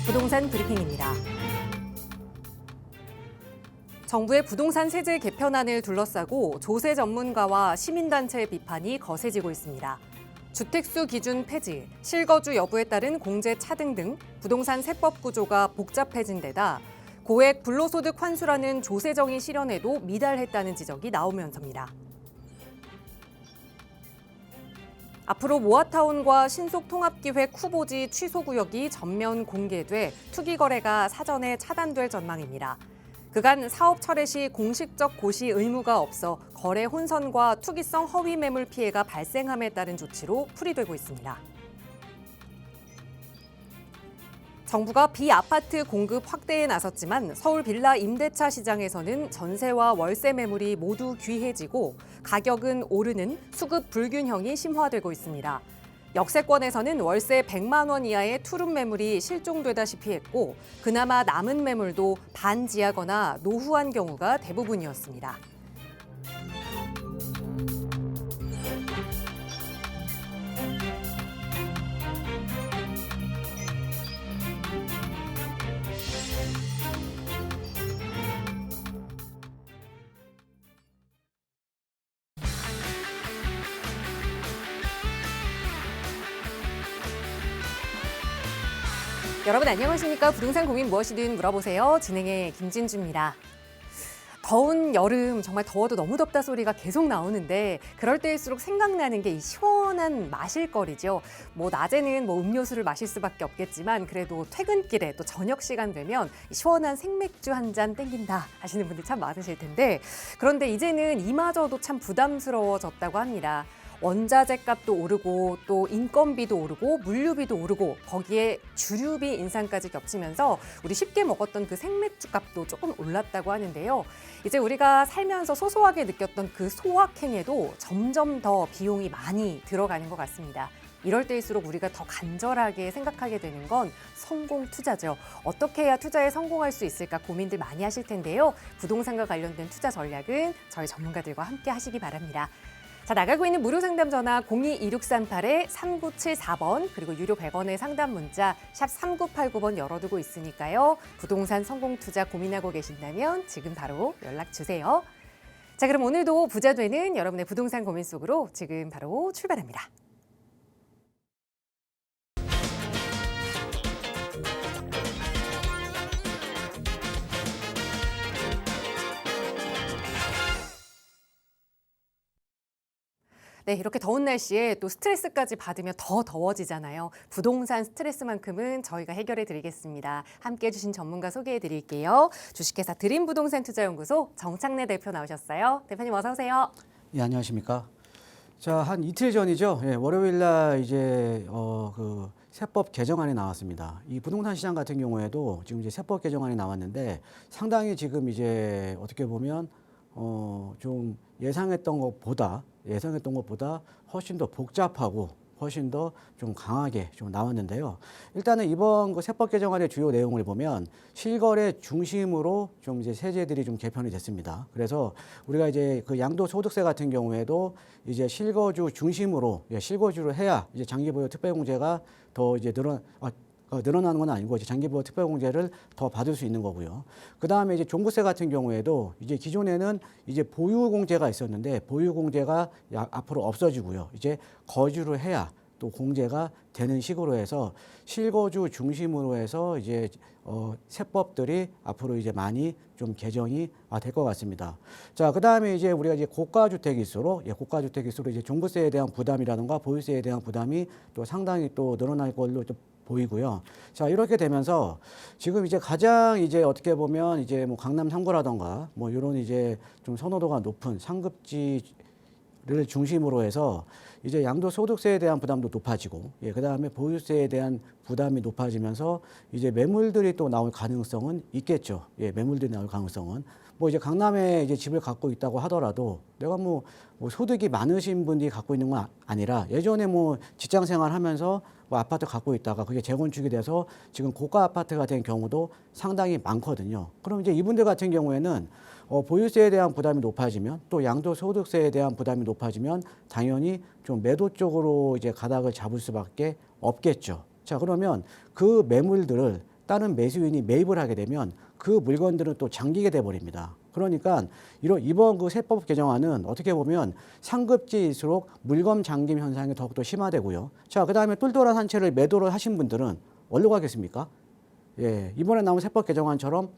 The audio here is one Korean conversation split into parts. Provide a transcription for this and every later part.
부동산 브리핑입니다. 정부의 부동산 세제 개편안을 둘러싸고 조세 전문가와 시민단체의 비판이 거세지고 있습니다. 주택수 기준 폐지, 실거주 여부에 따른 공제 차등 등 부동산 세법 구조가 복잡해진 데다 고액 불로소득 환수라는 조세정의 실현에도 미달했다는 지적이 나오면서입니다. 앞으로 모아타운과 신속통합기획 후보지 취소구역이 전면 공개돼 투기 거래가 사전에 차단될 전망입니다. 그간 사업 철회 시 공식적 고시 의무가 없어 거래 혼선과 투기성 허위 매물 피해가 발생함에 따른 조치로 풀이되고 있습니다. 정부가 비아파트 공급 확대에 나섰지만 서울 빌라 임대차 시장에서는 전세와 월세 매물이 모두 귀해지고 가격은 오르는 수급 불균형이 심화되고 있습니다. 역세권에서는 월세 100만 원 이하의 투룸 매물이 실종되다시피 했고 그나마 남은 매물도 반지하거나 노후한 경우가 대부분이었습니다. 여러분 안녕하십니까? 부동산 고민 무엇이든 물어보세요. 진행의 김진주입니다. 더운 여름 정말 더워도 너무 덥다 소리가 계속 나오는데 그럴 때일수록 생각나는 게 이 시원한 마실거리죠. 낮에는 음료수를 마실 수밖에 없겠지만 그래도 퇴근길에 또 저녁 시간 되면 시원한 생맥주 한 잔 땡긴다 하시는 분들 참 많으실 텐데 그런데 이제는 이마저도 참 부담스러워졌다고 합니다. 원자재 값도 오르고 또 인건비도 오르고 물류비도 오르고 거기에 주류비 인상까지 겹치면서 우리 쉽게 먹었던 그 생맥주 값도 조금 올랐다고 하는데요. 이제 우리가 살면서 소소하게 느꼈던 그 소확행에도 점점 더 비용이 많이 들어가는 것 같습니다. 이럴 때일수록 우리가 더 간절하게 생각하게 되는 건 성공 투자죠. 어떻게 해야 투자에 성공할 수 있을까 고민들 많이 하실 텐데요. 부동산과 관련된 투자 전략은 저희 전문가들과 함께 하시기 바랍니다. 자, 나가고 있는 무료 상담 전화 02-2638-3974번 그리고 유료 100원의 상담 문자 샵 3989번 열어두고 있으니까요. 부동산 성공 투자 고민하고 계신다면 지금 바로 연락 주세요. 자, 그럼 오늘도 부자 되는 여러분의 부동산 고민 속으로 지금 바로 출발합니다. 네, 이렇게 더운 날씨에 또 스트레스까지 받으면 더 더워지잖아요. 부동산 스트레스만큼은 저희가 해결해 드리겠습니다. 함께해 주신 전문가 소개해 드릴게요. 주식회사 드림부동산투자연구소 정창래 대표 나오셨어요. 대표님 어서 오세요. 예, 안녕하십니까. 자, 한 이틀 전이죠. 예, 월요일 날 이제 그 세법 개정안이 나왔습니다. 이 부동산 시장 같은 경우에도 지금 이제 세법 개정안이 나왔는데 상당히 지금 이제 어떻게 보면 좀 예상했던 것보다 훨씬 더 복잡하고 훨씬 더 좀 강하게 좀 나왔는데요. 일단은 이번 그 세법 개정안의 주요 내용을 보면 실거래 중심으로 좀 이제 세제들이 좀 개편이 됐습니다. 그래서 우리가 이제 그 양도소득세 같은 경우에도 이제 실거주 중심으로 실거주를 해야 이제 장기보유 특별공제가 더 이제 늘어나는 건 아니고 이제 장기보유 특별공제를 더 받을 수 있는 거고요. 그 다음에 이제 종부세 같은 경우에도 이제 기존에는 이제 보유공제가 있었는데 보유공제가 앞으로 없어지고요. 이제 거주를 해야 또 공제가 되는 식으로 해서 실거주 중심으로 해서 이제 세법들이 앞으로 이제 많이 좀 개정이 될 것 같습니다. 자, 그 다음에 이제 우리가 이제 고가주택일수록 이제 종부세에 대한 부담이라든가 보유세에 대한 부담이 또 상당히 또 늘어날 걸로 좀 보이고요. 자, 이렇게 되면서 지금 이제 가장 이제 어떻게 보면 이제 강남 3구라던가 이런 이제 좀 선호도가 높은 상급지를 중심으로 해서 이제 양도소득세에 대한 부담도 높아지고, 그 다음에 보유세에 대한 부담이 높아지면서 이제 매물들이 또 나올 가능성은 있겠죠. 매물들이 나올 가능성은. 이제 강남에 이제 집을 갖고 있다고 하더라도 내가 소득이 많으신 분들이 갖고 있는 건 아니라 예전에 직장 생활 하면서 아파트 갖고 있다가 그게 재건축이 돼서 지금 고가 아파트가 된 경우도 상당히 많거든요. 그럼 이제 이분들 같은 경우에는 보유세에 대한 부담이 높아지면 또 양도소득세에 대한 부담이 높아지면 당연히 좀 매도 쪽으로 이제 가닥을 잡을 수밖에 없겠죠. 자, 그러면 그 매물들을 다른 매수인이 매입을 하게 되면 그 물건들은 또 잠기게 돼 버립니다. 그러니까 이번 그 세법 개정안은 어떻게 보면 상급지일수록 물건 잠김 현상이 더욱더 심화되고요. 자, 그다음에 똘똘한 한 채를 매도를 하신 분들은 어디로 가겠습니까? 예, 이번에 나온 세법 개정안처럼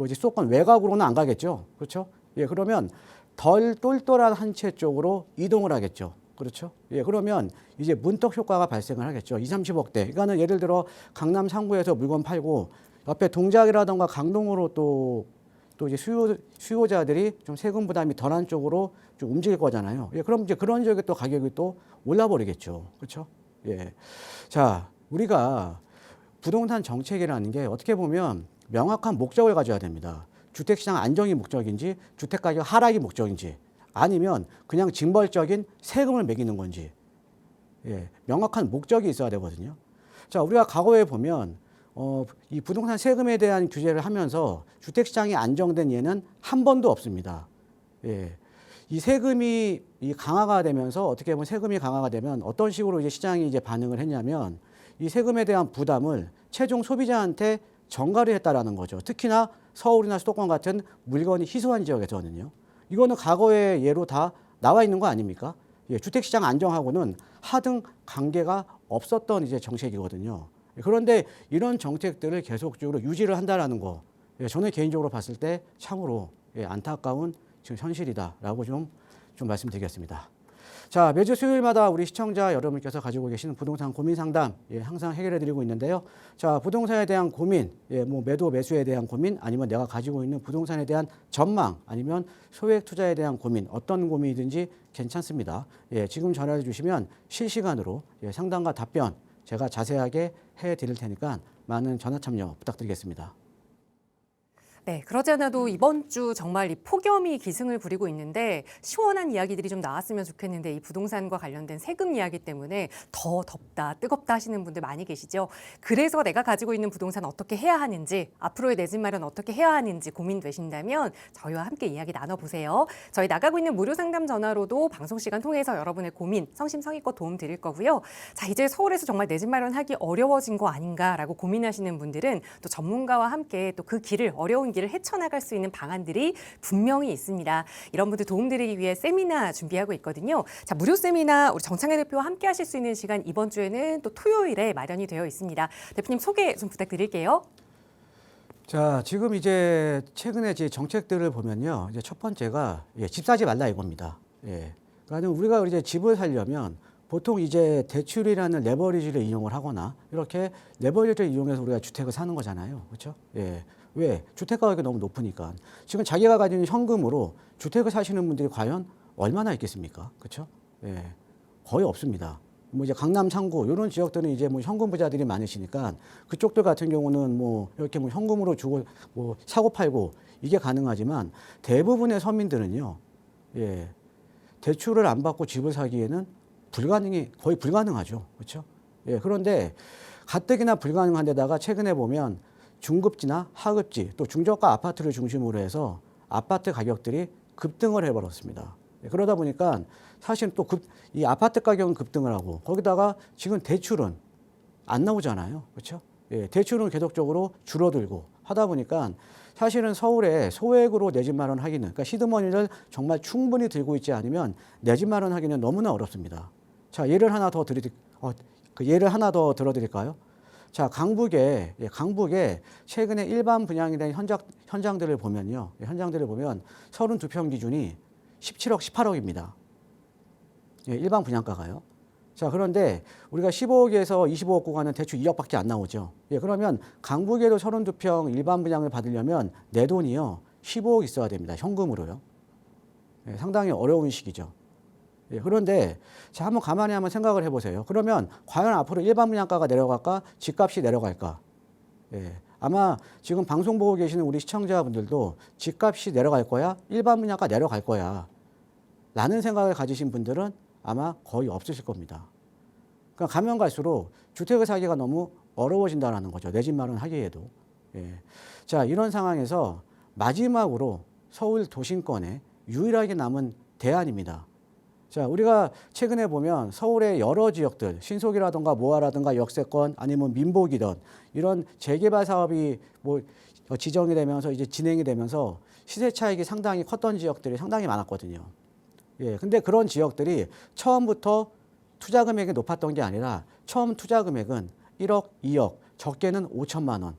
수도권 외곽으로는 안 가겠죠. 그렇죠? 예, 그러면 덜 똘똘한 한 채 쪽으로 이동을 하겠죠. 그렇죠? 예, 그러면 이제 문턱 효과가 발생을 하겠죠. 2, 30억대. 그러니까는 예를 들어 강남 상구에서 물건 팔고 옆에 동작이라던가 강동으로 또 이제 수요자들이 좀 세금 부담이 덜한 쪽으로 좀 움직일 거잖아요. 예, 그럼 이제 그런 지역에 또 가격이 또 올라버리겠죠. 그렇죠? 예. 자, 우리가 부동산 정책이라는 게 어떻게 보면 명확한 목적을 가져야 됩니다. 주택시장 안정이 목적인지 주택가격 하락이 목적인지 아니면 그냥 징벌적인 세금을 매기는 건지 예, 명확한 목적이 있어야 되거든요. 자, 우리가 과거에 보면 이 부동산 세금에 대한 규제를 하면서 주택시장이 안정된 예는 한 번도 없습니다. 예. 이 세금이 강화가 되면서 어떻게 보면 세금이 강화가 되면 어떤 식으로 이제 시장이 이제 반응을 했냐면 이 세금에 대한 부담을 최종 소비자한테 전가를 했다라는 거죠. 특히나 서울이나 수도권 같은 물건이 희소한 지역에서는요. 이거는 과거의 예로 다 나와 있는 거 아닙니까? 예, 주택시장 안정하고는 하등 관계가 없었던 이제 정책이거든요. 그런데 이런 정책들을 계속적으로 유지를 한다라는 거, 예, 저는 개인적으로 봤을 때 참으로 예, 안타까운 지금 현실이다라고 좀 말씀드리겠습니다. 자, 매주 수요일마다 우리 시청자 여러분께서 가지고 계시는 부동산 고민 상담 예, 항상 해결해 드리고 있는데요. 자, 부동산에 대한 고민, 예, 뭐 매도 매수에 대한 고민, 아니면 내가 가지고 있는 부동산에 대한 전망, 아니면 소액 투자에 대한 고민, 어떤 고민이든지 괜찮습니다. 예, 지금 전화해 주시면 실시간으로 예, 상담과 답변 제가 자세하게 해 드릴 테니까 많은 전화 참여 부탁드리겠습니다. 네, 그러지 않아도 이번 주 정말 이 폭염이 기승을 부리고 있는데 시원한 이야기들이 좀 나왔으면 좋겠는데 이 부동산과 관련된 세금 이야기 때문에 더 덥다, 뜨겁다 하시는 분들 많이 계시죠. 그래서 내가 가지고 있는 부동산 어떻게 해야 하는지, 앞으로의 내 집 마련 어떻게 해야 하는지 고민되신다면 저희와 함께 이야기 나눠보세요. 저희 나가고 있는 무료 상담 전화로도 방송 시간 통해서 여러분의 고민 성심성의껏 도움 드릴 거고요. 자, 이제 서울에서 정말 내 집 마련하기 어려워진 거 아닌가라고 고민하시는 분들은 또 전문가와 함께 또 그 길을 어려운 길을 헤쳐나갈 수 있는 방안들이 분명히 있습니다. 이런 분들 도움드리기 위해 세미나 준비하고 있거든요. 자, 무료 세미나 우리 정창래 대표와 함께 하실 수 있는 시간 이번 주에는 또 토요일에 마련이 되어 있습니다. 대표님 소개 좀 부탁드릴게요. 자, 지금 이제 최근에 이제 정책들을 보면요. 이제 첫 번째가 예, 집 사지 말라 이겁니다. 예. 그러니까 우리가 이제 집을 살려면 보통 이제 대출이라는 레버리지를 이용을 하거나 이렇게 레버리지를 이용해서 우리가 주택을 사는 거잖아요. 그렇죠? 예. 왜? 주택 가격이 너무 높으니까. 지금 자기가 가진 현금으로 주택을 사시는 분들이 과연 얼마나 있겠습니까? 그렇죠? 예. 거의 없습니다. 뭐 이제 강남 상구 이런 지역들은 이제 뭐 현금 부자들이 많으시니까 그쪽들 같은 경우는 뭐 이렇게 뭐 현금으로 주고 뭐 사고 팔고 이게 가능하지만 대부분의 서민들은요. 예. 대출을 안 받고 집을 사기에는 거의 불가능하죠. 그렇죠? 예. 그런데 가뜩이나 불가능한 데다가 최근에 보면 중급지나 하급지 또 중저가 아파트를 중심으로 해서 아파트 가격들이 급등을 해버렸습니다. 그러다 보니까 사실 또 이 아파트 가격은 급등을 하고 거기다가 지금 대출은 안 나오잖아요. 그렇죠? 예, 대출은 계속적으로 줄어들고 하다 보니까 사실은 서울에 소액으로 내 집 마련하기는 그러니까 시드머니를 정말 충분히 들고 있지 않으면 내 집 마련하기는 너무나 어렵습니다. 자, 예를 하나 더 들어드릴까요? 자, 강북에 최근에 일반 분양이 된 현장들을 보면요. 현장들을 보면 32평 기준이 17억, 18억입니다. 예, 일반 분양가가요. 자, 그런데 우리가 15억에서 25억 구간은 대충 2억밖에 안 나오죠. 예, 그러면 강북에도 32평 일반 분양을 받으려면 내 돈이요. 15억 있어야 됩니다. 현금으로요. 예, 상당히 어려운 시기죠. 예, 그런데 자, 한번 생각을 해보세요. 그러면 과연 앞으로 일반 분양가가 내려갈까? 집값이 내려갈까? 예, 아마 지금 방송 보고 계시는 우리 시청자분들도 집값이 내려갈 거야? 일반 분양가 내려갈 거야? 라는 생각을 가지신 분들은 아마 거의 없으실 겁니다. 그러니까 가면 갈수록 주택을 사기가 너무 어려워진다는 거죠. 내 집 마련하기에도. 예. 자, 이런 상황에서 마지막으로 서울 도심권에 유일하게 남은 대안입니다. 자, 우리가 최근에 보면 서울의 여러 지역들, 신속이라든가 모아라든가 역세권 아니면 민복이든 이런 재개발 사업이 뭐 지정이 되면서 이제 진행이 되면서 시세 차익이 상당히 컸던 지역들이 상당히 많았거든요. 예, 근데 그런 지역들이 처음부터 투자 금액이 높았던 게 아니라 처음 투자 금액은 1억, 2억, 적게는 5천만 원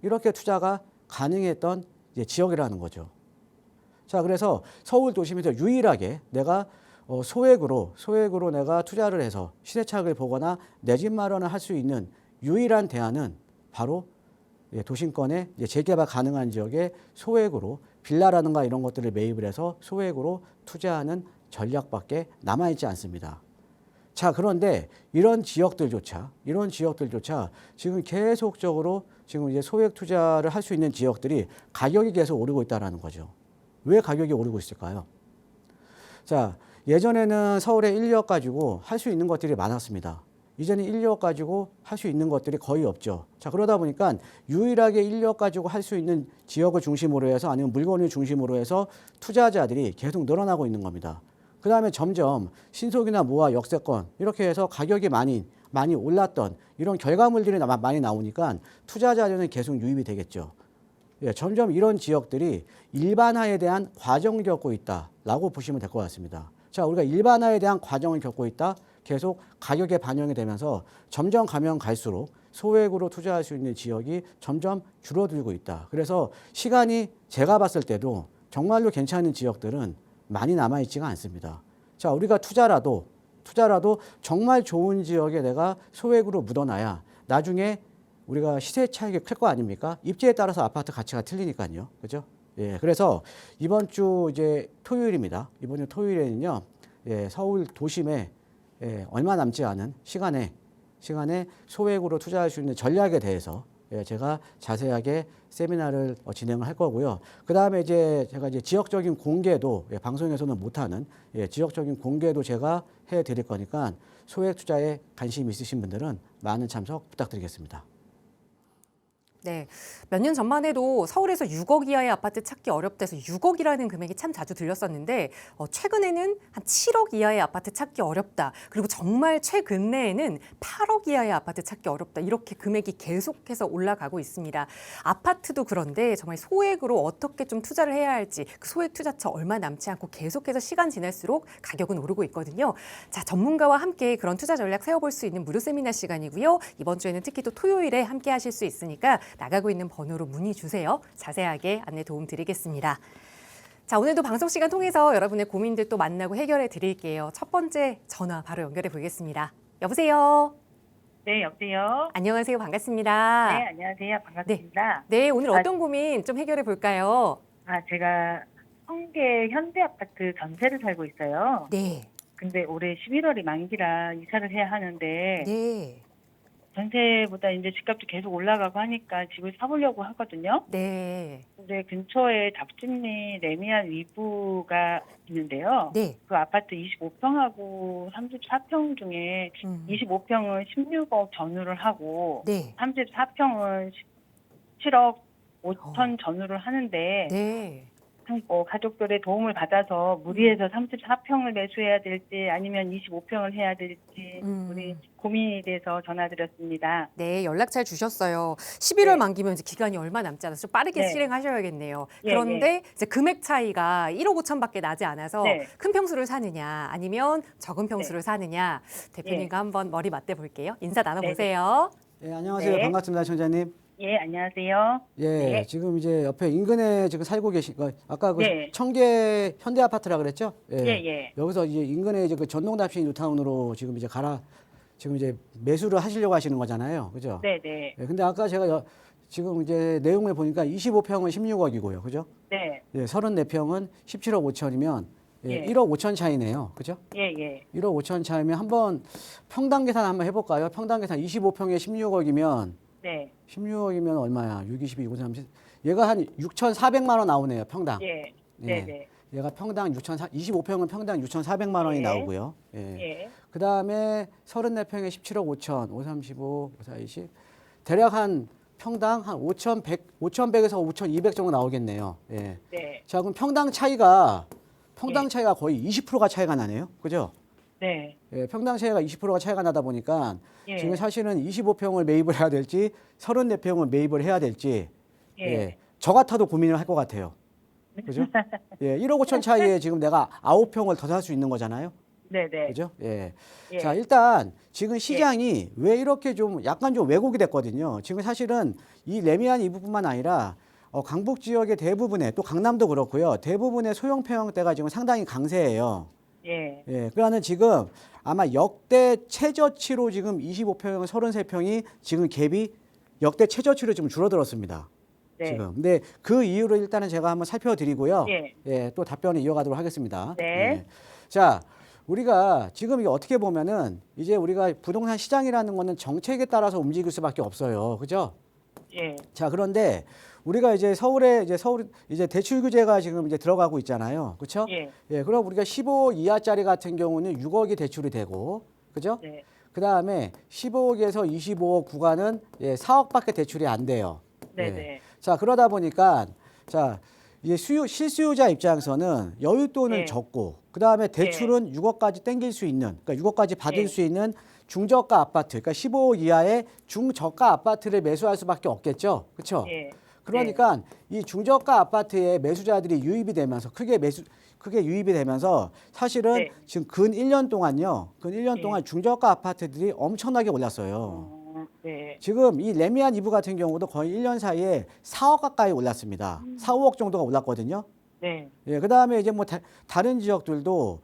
이렇게 투자가 가능했던 이제 지역이라는 거죠. 자, 그래서 서울 도심에서 유일하게 내가 소액으로 내가 투자를 해서 시세 차익을 보거나 내 집 마련을 할 수 있는 유일한 대안은 바로 도심권의 재개발 가능한 지역에 소액으로 빌라라든가 이런 것들을 매입을 해서 소액으로 투자하는 전략밖에 남아있지 않습니다. 자, 그런데 이런 지역들조차 지금 계속적으로 지금 이제 소액 투자를 할 수 있는 지역들이 가격이 계속 오르고 있다는 거죠. 왜 가격이 오르고 있을까요? 자, 예전에는 서울에 1, 2억 가지고 할 수 있는 것들이 많았습니다. 이제는 1, 2억 가지고 할 수 있는 것들이 거의 없죠. 자, 그러다 보니까 유일하게 1, 2억 가지고 할 수 있는 지역을 중심으로 해서 아니면 물건을 중심으로 해서 투자자들이 계속 늘어나고 있는 겁니다. 그 다음에 점점 신속이나 모아 역세권 이렇게 해서 가격이 많이 올랐던 이런 결과물들이 많이 나오니까 투자자들은 계속 유입이 되겠죠. 예, 점점 이런 지역들이 일반화에 대한 과정을 겪고 있다라고 보시면 될 것 같습니다. 자, 우리가 일반화에 대한 과정을 겪고 있다. 계속 가격에 반영이 되면서 점점 가면 갈수록 소액으로 투자할 수 있는 지역이 점점 줄어들고 있다. 그래서 시간이 제가 봤을 때도 정말로 괜찮은 지역들은 많이 남아있지가 않습니다. 자, 우리가 투자라도 정말 좋은 지역에 내가 소액으로 묻어놔야 나중에 우리가 시세 차익이 클 거 아닙니까? 입지에 따라서 아파트 가치가 틀리니까요. 그죠? 예, 그래서 이번 주 이제 토요일입니다. 이번 주 토요일에는요, 예, 서울 도심에 얼마 남지 않은 시간에 소액으로 투자할 수 있는 전략에 대해서 제가 자세하게 세미나를 진행을 할 거고요. 그 다음에 제가 지역적인 공개도 방송에서는 못하는 지역적인 공개도 제가 해드릴 거니까 소액 투자에 관심 있으신 분들은 많은 참석 부탁드리겠습니다. 네, 몇 년 전만 해도 서울에서 6억 이하의 아파트 찾기 어렵다 해서 6억이라는 금액이 참 자주 들렸었는데 최근에는 한 7억 이하의 아파트 찾기 어렵다. 그리고 정말 최근내에는 8억 이하의 아파트 찾기 어렵다. 이렇게 금액이 계속해서 올라가고 있습니다. 아파트도 그런데 정말 소액으로 어떻게 좀 투자를 해야 할지 그 소액 투자처 얼마 남지 않고 계속해서 시간 지날수록 가격은 오르고 있거든요. 자, 전문가와 함께 그런 투자 전략 세워볼 수 있는 무료 세미나 시간이고요. 이번 주에는 특히 또 토요일에 함께 하실 수 있으니까 나가고 있는 번호로 문의 주세요. 자세하게 안내 도움 드리겠습니다. 자, 오늘도 방송 시간 통해서 여러분의 고민들 또 만나고 해결해 드릴게요. 첫 번째 전화 바로 연결해 보겠습니다. 여보세요? 네, 여보세요? 안녕하세요. 반갑습니다. 네, 안녕하세요. 반갑습니다. 네, 오늘 어떤 고민 좀 해결해 볼까요? 제가 성계 현대아파트 전세를 살고 있어요. 네. 근데 올해 11월이 만기라 이사를 해야 하는데 네. 전세보다 이제 집값도 계속 올라가고 하니까 집을 사보려고 하거든요. 네. 근데 근처에 답진리 레미안 위브가 있는데요. 네. 그 아파트 25평하고 34평 중에 25평을 16억 전후를 하고 네. 34평을 7억 5천 전후를 하는데 네. 가족들의 도움을 받아서 무리해서 34평을 매수해야 될지 아니면 25평을 해야 될지 우리 고민이 돼서 전화드렸습니다. 네, 연락 잘 주셨어요. 11월 네. 만기면 이제 기간이 얼마 남지 않아서 좀 빠르게 네. 실행하셔야겠네요. 예, 그런데 이제 금액 차이가 1억 5천밖에 나지 않아서 네. 큰 평수를 사느냐 아니면 적은 평수를 사느냐 대표님과 예. 한번 머리 맞대 볼게요. 인사 나눠보세요. 예, 안녕하세요. 네. 반갑습니다, 청자님. 예, 안녕하세요. 예, 네. 지금 이제 옆에 인근에 지금 살고 계신 거 아까 그 네. 청계 현대 아파트라 그랬죠? 예. 여기서 이제 인근에 이제 그 전동답신 뉴타운으로 지금 이제 지금 이제 매수를 하시려고 하시는 거잖아요, 그죠? 네. 예, 근데 아까 제가 지금 이제 내용을 보니까 25평은 16억이고요, 그죠? 네. 예, 34평은 17억 5천이면 예. 1억 5천 차이네요, 그죠? 예. 1억 5천 차이면 한번 평당 계산 한번 해볼까요? 평당 계산 25평에 16억이면 네. 16억이면 얼마야? 6, 22, 5, 30. 얘가 한 6,400만 원 나오네요, 평당. 예. 예. 네. 얘가 평당 25평은 평당 6,400만 원이 예. 나오고요. 예. 예. 그 다음에 34평에 17억 5천, 5, 35, 5, 4, 20. 대략 한 평당 한 5,100에서 5,200 정도 나오겠네요. 예. 네. 자, 그럼 평당 차이가 거의 20%가 차이가 나네요. 그죠? 네. 예, 평당 차이가 20%가 차이가 나다 보니까 예. 지금 사실은 25평을 매입을 해야 될지 34평을 매입을 해야 될지 예. 예, 저 같아도 고민을 할 것 같아요. 그죠? 예, 1억 5천 차이에 지금 내가 9평을 더 살 수 있는 거잖아요. 네네. 그죠? 예. 예. 자, 일단 지금 시장이 왜 이렇게 좀 약간 좀 왜곡이 됐거든요. 지금 사실은 이 레미안 이부뿐만 아니라 강북 지역의 대부분의 또 강남도 그렇고요. 대부분의 소형 평형대가 지금 상당히 강세예요. 예. 예. 그러니까는 지금 아마 역대 최저치로 지금 25평, 33평이 지금 갭이 역대 최저치로 지금 줄어들었습니다. 네. 지금. 근데 그 이유를 일단은 제가 한번 살펴드리고요. 예. 예, 또 답변을 이어가도록 하겠습니다. 네. 예. 자, 우리가 지금 이게 어떻게 보면은 이제 우리가 부동산 시장이라는 거는 정책에 따라서 움직일 수밖에 없어요. 그죠? 예. 자, 그런데 우리가 이제 서울 이제 대출 규제가 지금 이제 들어가고 있잖아요. 그렇죠? 예. 예, 그럼 우리가 15억 이하짜리 같은 경우는 6억이 대출이 되고, 그죠? 네. 그 다음에 15억에서 25억 구간은 4억밖에 대출이 안 돼요. 네네. 예. 자, 그러다 보니까 자, 이제 실수요자 입장에서는 여윳돈은 예. 적고, 그 다음에 대출은 6억까지 땡길 수 있는, 그러니까 6억까지 받을 예. 수 있는 중저가 아파트, 그러니까 15억 이하의 중저가 아파트를 매수할 수밖에 없겠죠. 그렇죠? 예. 그러니까 이 중저가 아파트에 매수자들이 유입이 되면서 크게 유입이 되면서 사실은 네. 지금 근 1년 동안요. 근 1년 예. 동안 중저가 아파트들이 엄청나게 올랐어요. 네. 지금 이 레미안 이브 같은 경우도 거의 1년 사이에 4억 가까이 올랐습니다. 4, 5억 정도가 올랐거든요. 네. 예, 그다음에 이제 뭐 다른 지역들도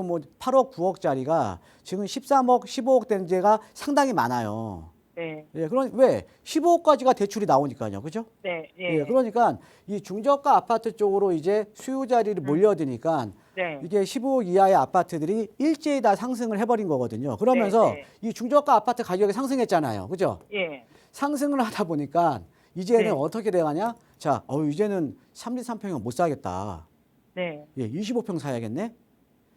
뭐 8억, 9억짜리가 지금 13억, 15억 된 데가 상당히 많아요. 네. 예, 그런 왜 15억까지가 대출이 나오니까요. 그죠? 네. 예. 예, 그러니까 이 중저가 아파트 쪽으로 이제 수요자들이 몰려드니까 네. 이게 15억 이하의 아파트들이 일제히 다 상승을 해버린 거거든요. 그러면서 네, 이 중저가 아파트 가격이 상승했잖아요. 그죠? 예. 상승을 하다 보니까 이제는 네. 어떻게 돼가냐? 자, 이제는 33평이면 못 사겠다. 네. 예, 25평 사야겠네.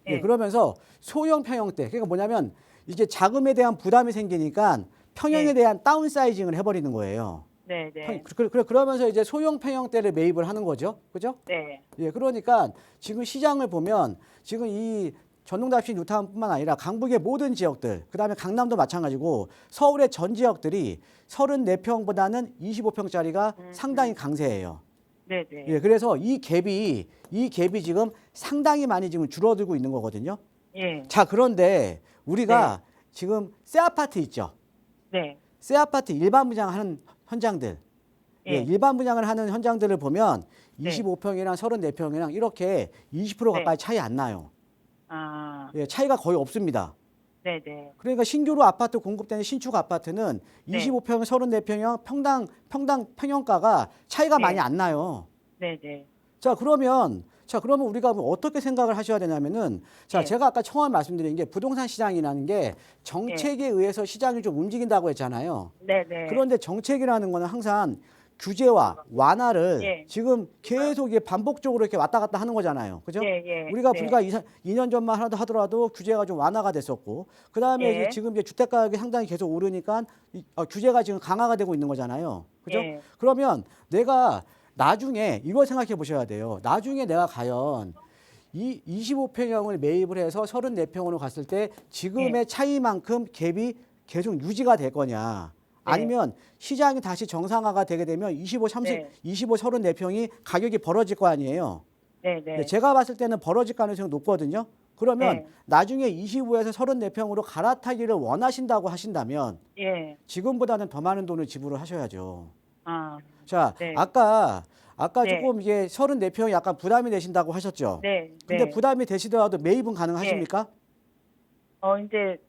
예, 예. 그러면서 소형 평형대. 그러니까 뭐냐면 이게 자금에 대한 부담이 생기니까 평형에 네. 대한 다운사이징을 해버리는 거예요. 네. 네. 그러면서 이제 소형 평형대를 매입을 하는 거죠. 그죠? 네. 예, 그러니까 지금 시장을 보면 지금 이 전동답시 뉴타운뿐만 아니라 강북의 모든 지역들, 그다음에 강남도 마찬가지고 서울의 전 지역들이 34평보다는 25평짜리가 상당히 강세예요. 네. 네. 예, 그래서 이 갭이 지금 상당히 많이 지금 줄어들고 있는 거거든요. 예. 자, 그런데 우리가 지금 새 아파트 있죠. 네. 새 아파트 일반 분양하는 현장들, 예. 일반 분양을 하는 현장들을 보면 네. 25평이랑 34평이랑 이렇게 20% 가까이 네. 차이 안 나요. 아. 예, 차이가 거의 없습니다. 네. 네. 그러니까 신규로 아파트 공급되는 신축 아파트는 네. 25평, 34평형 평당 평형가가 차이가 네. 많이 안 나요. 네. 네. 그러면 우리가 뭐 어떻게 생각을 하셔야 되냐면은 예. 제가 아까 처음에 말씀드린 게 부동산 시장이라는 게 정책에 의해서 시장이 좀 움직인다고 했잖아요. 네. 네. 그런데 정책이라는 거는 항상 규제와 완화를 예. 지금 계속 이게 반복적으로 이렇게 왔다 갔다 하는 거잖아요. 그죠? 예. 예. 우리가 네. 불과 2년 전만 하더라도 규제가 좀 완화가 됐었고, 그 다음에 예. 지금 이제 주택 가격이 상당히 계속 오르니까 규제가 지금 강화가 되고 있는 거잖아요. 그죠? 예. 그러면 내가 나중에 이걸 생각해 보셔야 돼요. 나중에 내가 과연 이 25평형을 매입을 해서 34평으로 갔을 때 지금의 차이만큼 갭이 계속 유지가 될 거냐. 아니면 시장이 다시 정상화가 되게 되면 25, 34평이 가격이 벌어질 거 아니에요. 네. 네. 제가 봤을 때는 벌어질 가능성이 높거든요. 그러면 네. 나중에 25에서 34평으로 갈아타기를 원하신다고 하신다면 예. 지금보다는 더 많은 돈을 지불을 하셔야죠. 아. 자, 네. 아까 네. 조금 이게 34평이 약간 부담이 되신다고 하셨죠. 네. 근데 네. 부담이 되시더라도 매입은 가능하십니까? 이제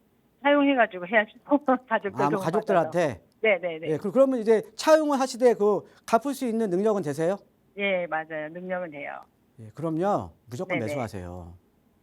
사용해가지고 해야죠. 가족들. 뭐 가족들한테. 네네네. 예, 그러면 이제 차용을 하시되 그 갚을 수 있는 능력은 되세요? 예, 맞아요. 능력은 돼요. 예, 그럼요. 무조건 네네. 매수하세요.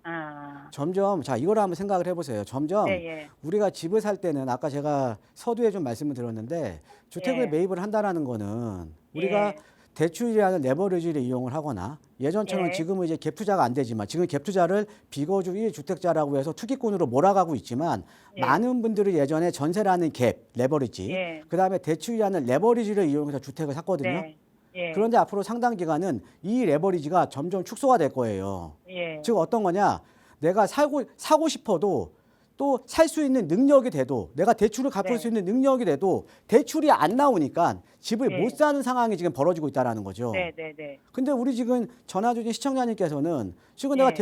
아. 점점 이거를 한번 생각을 해보세요. 점점 네, 예. 우리가 집을 살 때는 아까 제가 서두에 좀 말씀을 드렸는데 주택을 예. 매입을 한다라는 거는 우리가 예. 대출이라는 레버리지를 이용을 하거나 예전처럼 예. 지금은 이제 갭 투자가 안 되지만 지금 갭 투자를 비거주 1주택자라고 해서 투기꾼으로 몰아가고 있지만 예. 많은 분들이 예전에 전세라는 갭 레버리지 예. 그다음에 대출이라는 레버리지를 이용해서 주택을 샀거든요. 네. 예. 그런데 앞으로 상당 기간은 이 레버리지가 점점 축소가 될 거예요. 예. 즉 어떤 거냐? 내가 사고 싶어도 또 살 수 있는 능력이 돼도 내가 대출을 갚을 네. 수 있는 능력이 돼도 대출이 안 나오니까 집을 네. 못 사는 상황이 지금 벌어지고 있다라는 거죠. 네, 네, 네. 근데 우리 지금 전화 주신 시청자님께서는 지금 네.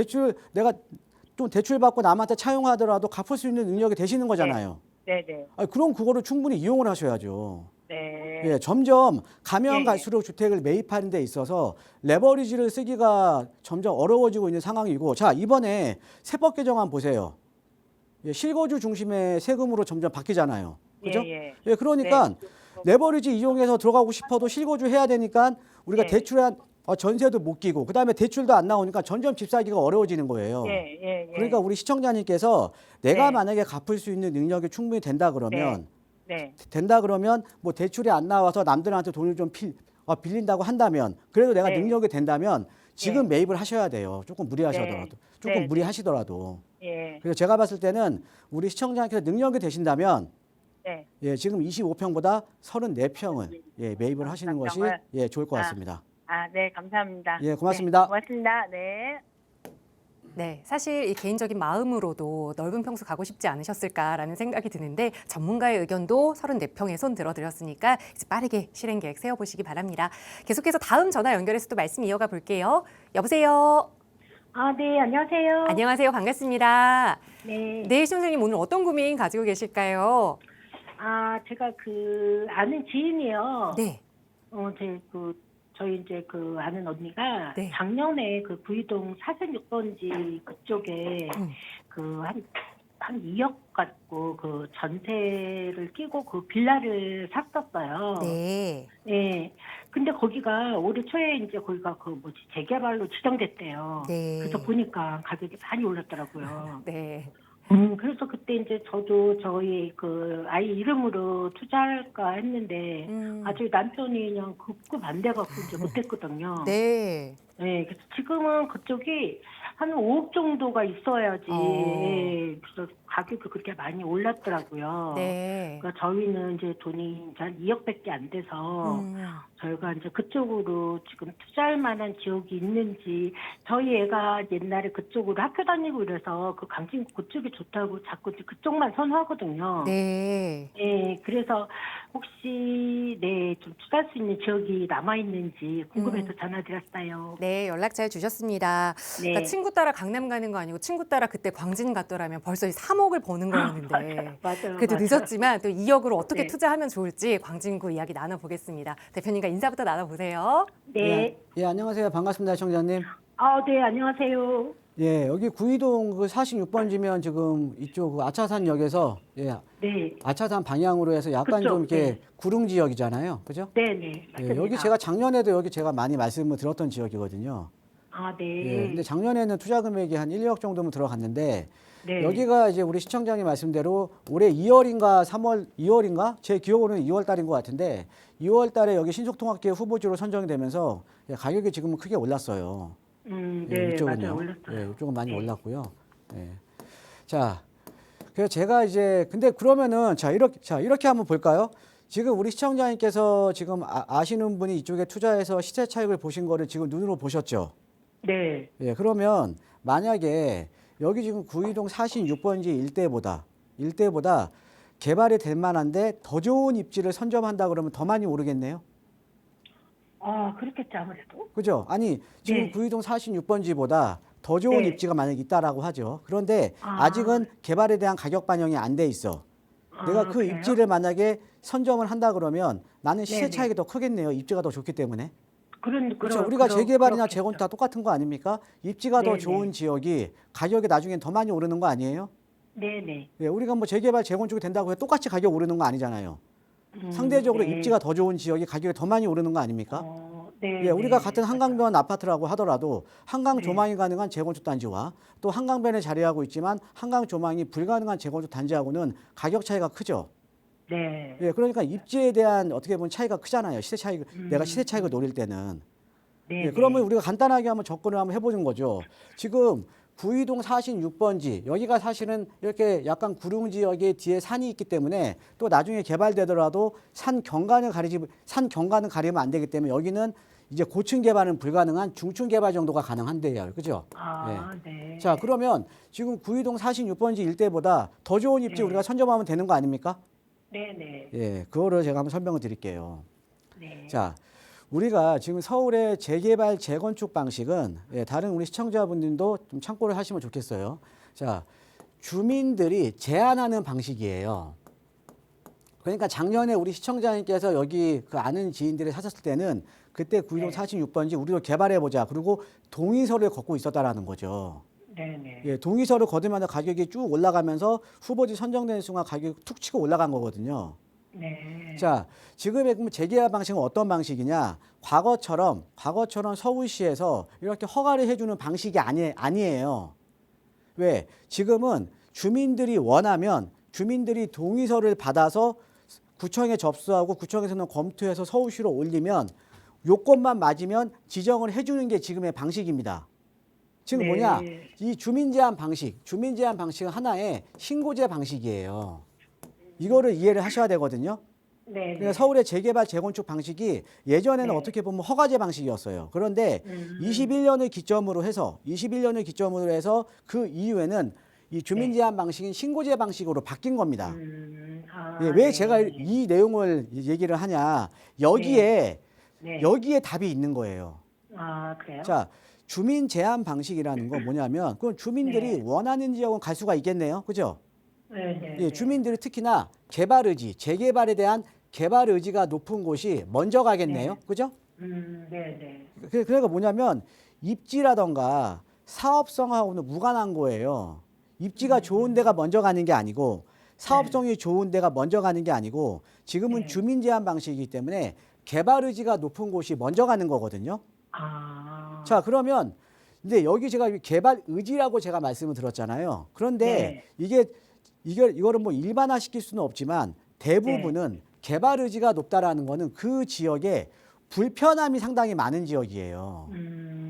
내가 좀 대출 받고 남한테 차용하더라도 갚을 수 있는 능력이 되시는 거잖아요. 네, 네. 그럼 그거를 충분히 이용을 하셔야죠. 네. 예, 점점 가면 예, 갈수록 주택을 매입하는 데 있어서 레버리지를 쓰기가 점점 어려워지고 있는 상황이고, 자, 이번에 세법 개정안 보세요. 예, 실거주 중심의 세금으로 점점 바뀌잖아요. 그죠? 예, 예. 예, 그러니까 네. 레버리지 이용해서 들어가고 싶어도 실거주 해야 되니까 우리가 예. 대출한 전세도 못 끼고 그다음에 대출도 안 나오니까 점점 집 사기가 어려워지는 거예요. 예, 예, 예. 그러니까 우리 시청자님께서 내가 네. 만약에 갚을 수 있는 능력이 충분히 된다 그러면 네. 뭐 대출이 안 나와서 남들한테 돈을 좀 빌린다고 한다면 그래도 내가 네. 능력이 된다면 지금 매입을 하셔야 돼요. 조금 무리하시더라도. 네. 조금 네. 무리하시더라도. 예. 그래서 제가 봤을 때는 우리 시청자님께서 능력이 되신다면 네. 예, 지금 25평보다 34평을 예, 매입을 하시는 것이 예, 좋을 것 같습니다. 네, 감사합니다. 예, 고맙습니다. 네, 고맙습니다. 네. 네, 사실 이 개인적인 마음으로도 넓은 평수 가고 싶지 않으셨을까라는 생각이 드는데 전문가의 의견도 34평에 손 들어드렸으니까 이제 빠르게 실행 계획 세워보시기 바랍니다. 계속해서 다음 전화 연결해서 또 말씀 이어가 볼게요. 여보세요. 네, 안녕하세요. 안녕하세요. 반갑습니다. 네. 네, 선생님 오늘 어떤 고민 가지고 계실까요? 제가 아는 지인이요. 네. 저희 이제 아는 언니가 네. 작년에 구이동 46번지 그쪽에 한 2억 갖고 전세를 끼고 빌라를 샀었어요. 네. 네. 근데 거기가 올해 초에 이제 거기가 재개발로 지정됐대요. 네. 그래서 보니까 가격이 많이 올랐더라고요. 네. 그래서 그때 이제 저도 저희 아이 이름으로 투자할까 했는데, 저희 남편이 그냥 급급 안 돼갖고 이제 못했거든요. 네. 네, 그래서 지금은 그쪽이 한 5억 정도가 있어야지. 예, 그래서 가격이 그렇게 많이 올랐더라고요. 네. 그러니까 저희는 이제 돈이 이제 한 2억밖에 안 돼서 저희가 이제 그쪽으로 지금 투자할 만한 지역이 있는지, 저희 애가 옛날에 그쪽으로 학교 다니고 이래서 강진구 그쪽이 좋다고 자꾸 이제 그쪽만 선호하거든요. 네. 네, 그래서 혹시 좀 투자할 수 있는 지역이 남아 있는지 궁금해서 전화드렸어요. 네, 연락 잘 주셨습니다. 네. 그러니까 친구 따라 강남 가는 거 아니고 친구 따라 그때 광진 갔더라면 벌써 3억을 버는 거였는데 맞아요. 그래도 늦었지만 또 2억으로 어떻게 네. 투자하면 좋을지 광진구 이야기 나눠보겠습니다. 대표님과 인사부터 나눠보세요. 네. 예, 안녕하세요. 반갑습니다, 시청자님. 네, 안녕하세요. 예, 여기 구이동 46번지면 지금 이쪽 아차산역에서 예, 네. 아차산 방향으로 해서 약간 그쵸, 좀 이렇게 네. 구릉 지역이잖아요. 그죠? 네네. 예, 맞습니다. 여기 제가 작년에도 여기 제가 많이 말씀을 드렸던 지역이거든요. 네. 예, 근데 작년에는 투자 금액이 한 1억 정도면 들어갔는데 네. 여기가 이제 우리 시청자님 말씀대로 올해 2월인가 3월 2월인가 제 기억으로는 2월 달인 것 같은데 2월 달에 여기 신속통합기회 후보지로 선정이 되면서 예, 가격이 지금은 크게 올랐어요. 네, 이쪽은요. 맞아요. 올랐어요. 예, 이쪽은 많이 네. 올랐고요. 예. 자, 그래서 제가 이제 근데 그러면은 이렇게 한번 볼까요? 지금 우리 시청자님께서 지금 아시는 분이 이쪽에 투자해서 시세 차익을 보신 거를 지금 눈으로 보셨죠? 네. 예, 그러면 만약에 여기 지금 구이동 46번지 일대보다 개발이 될 만한데 더 좋은 입지를 선점한다 그러면 더 많이 오르겠네요. 그렇겠죠, 아무래도. 그죠? 아니, 지금 네. 구이동 46번지보다 더 좋은 네. 입지가 만약에 있다라고 하죠. 그런데 아직은 개발에 대한 가격 반영이 안 돼 있어. 내가 그 그래요? 입지를 만약에 선점을 한다 그러면 나는 시세 네네. 차익이 더 크겠네요. 입지가 더 좋기 때문에. 그렇죠. 그럼, 우리가 재개발이나 그렇겠죠. 재건축 다 똑같은 거 아닙니까? 입지가 더 네네. 좋은 지역이 가격이 나중엔 더 많이 오르는 거 아니에요? 네네. 예, 우리가 뭐 재개발, 재건축이 된다고 해서 똑같이 가격 오르는 거 아니잖아요. 상대적으로 네. 입지가 더 좋은 지역이 가격이 더 많이 오르는 거 아닙니까? 네. 예, 우리가 네. 같은 한강변 아파트라고 하더라도 한강 네. 조망이 가능한 재건축 단지와 또 한강변에 자리하고 있지만 한강 조망이 불가능한 재건축 단지하고는 가격 차이가 크죠. 네. 예, 그러니까 입지에 대한 어떻게 보면 차이가 크잖아요. 시세 차익, 내가 시세 차익을 노릴 때는. 네. 예, 그러면 우리가 간단하게 한번 접근을 한번 해보는 거죠. 지금 구이동 46번지 여기가 사실은 이렇게 약간 구릉 지역에 뒤에 산이 있기 때문에 또 나중에 개발되더라도 산 경관을 가리면 안 되기 때문에 여기는 이제 고층 개발은 불가능한 중층 개발 정도가 가능한데요. 그죠? 네. 자, 그러면 지금 구이동 46번지 일대보다 더 좋은 입지 우리가 선점하면 되는 거 아닙니까? 네네. 예, 그거를 제가 한번 설명을 드릴게요. 네. 자, 우리가 지금 서울의 재개발 재건축 방식은 다른 우리 시청자분들도 좀 참고를 하시면 좋겠어요. 자, 주민들이 제안하는 방식이에요. 그러니까 작년에 우리 시청자님께서 여기 그 아는 지인들이 사셨을 때는 그때 구이동 46번지 우리도 개발해보자. 그리고 동의서를 걷고 있었다라는 거죠. 네네. 예, 동의서를 거두면서 가격이 쭉 올라가면서 후보지 선정되는 순간 가격이 툭 치고 올라간 거거든요. 네. 자, 지금의 재개발 방식은 어떤 방식이냐? 과거처럼 서울시에서 이렇게 허가를 해주는 방식이 아니에요. 왜? 지금은 주민들이 원하면 주민들이 동의서를 받아서 구청에 접수하고 구청에서는 검토해서 서울시로 올리면 요건만 맞으면 지정을 해주는 게 지금의 방식입니다. 지금 네. 뭐냐? 이 주민 제한 방식은 하나의 신고제 방식이에요. 이거를 이해를 하셔야 되거든요. 네. 그러니까 서울의 재개발 재건축 방식이 예전에는 네. 어떻게 보면 허가제 방식이었어요. 그런데 21년을 기점으로 해서 그 이후에는 이 주민 제한 방식인 신고제 방식으로 바뀐 겁니다. 예, 왜 네. 제가 이 내용을 얘기를 하냐? 여기에 네. 여기에 답이 있는 거예요. 그래요? 자, 주민 제한 방식이라는 건 뭐냐면 그건 주민들이 네. 원하는 지역은 갈 수가 있겠네요. 그죠? 네네. 예, 주민들이 특히나 개발 의지, 재개발에 대한 개발 의지가 높은 곳이 먼저 가겠네요. 네. 그죠? 네네. 그러니까 뭐냐면 입지라던가 사업성하고는 무관한 거예요. 입지가 좋은 데가 먼저 가는 게 아니고 사업성이 좋은 데가 먼저 가는 게 아니고 지금은 네. 주민 제한 방식이기 때문에 개발 의지가 높은 곳이 먼저 가는 거거든요. 자, 그러면 근데 여기 제가 개발 의지라고 제가 말씀을 드렸잖아요. 그런데 네. 이거를 뭐 일반화시킬 수는 없지만 대부분은 네. 개발 의지가 높다라는 거는 그 지역에 불편함이 상당히 많은 지역이에요.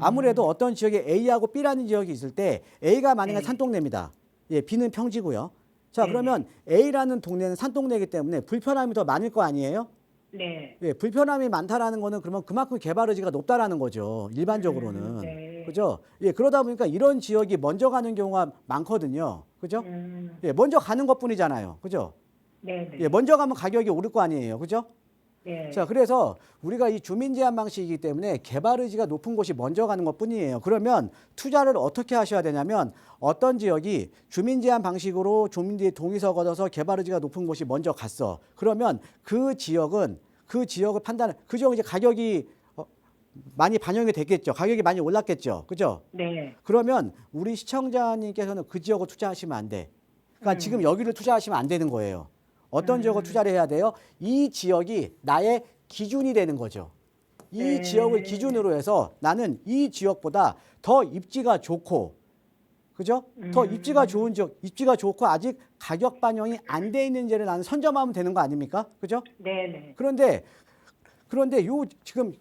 아무래도 어떤 지역에 A하고 B라는 지역이 있을 때 A가 만약에 네. 산동네입니다. 예, B는 평지고요. 자, 네. 그러면 A라는 동네는 산동네이기 때문에 불편함이 더 많을 거 아니에요? 네. 예, 불편함이 많다라는 거는 그러면 그만큼 개발 의지가 높다라는 거죠. 일반적으로는. 네. 그죠? 예, 그러다 보니까 이런 지역이 먼저 가는 경우가 많거든요. 그죠? 예, 먼저 가는 것뿐이잖아요. 그죠? 네네. 예, 먼저 가면 가격이 오를 거 아니에요. 그죠? 네. 자, 그래서 우리가 이 주민 제한 방식이기 때문에 개발 의지가 높은 곳이 먼저 가는 것뿐이에요. 그러면 투자를 어떻게 하셔야 되냐면 어떤 지역이 주민 제한 방식으로 주민들이 동의서 얻어서 개발 의지가 높은 곳이 먼저 갔어. 그러면 그 지역을 그 지역은 이제 가격이 많이 반영이 됐겠죠. 가격이 많이 올랐겠죠. 그죠? 네. 그러면 우리 시청자님께서는 그 지역을 투자하시면 안 돼. 그러니까 지금 여기를 투자하시면 안 되는 거예요. 어떤 지역을 투자를 해야 돼요? 이 지역이 나의 기준이 되는 거죠. 이 네. 지역을 기준으로 해서 나는 이 지역보다 더 입지가 좋고, 그죠? 더 입지가 좋은 지역, 입지가 좋고 아직 가격 반영이 안 돼 있는 지를 나는 선점하면 되는 거 아닙니까? 그죠? 네네. 그런데 요 지금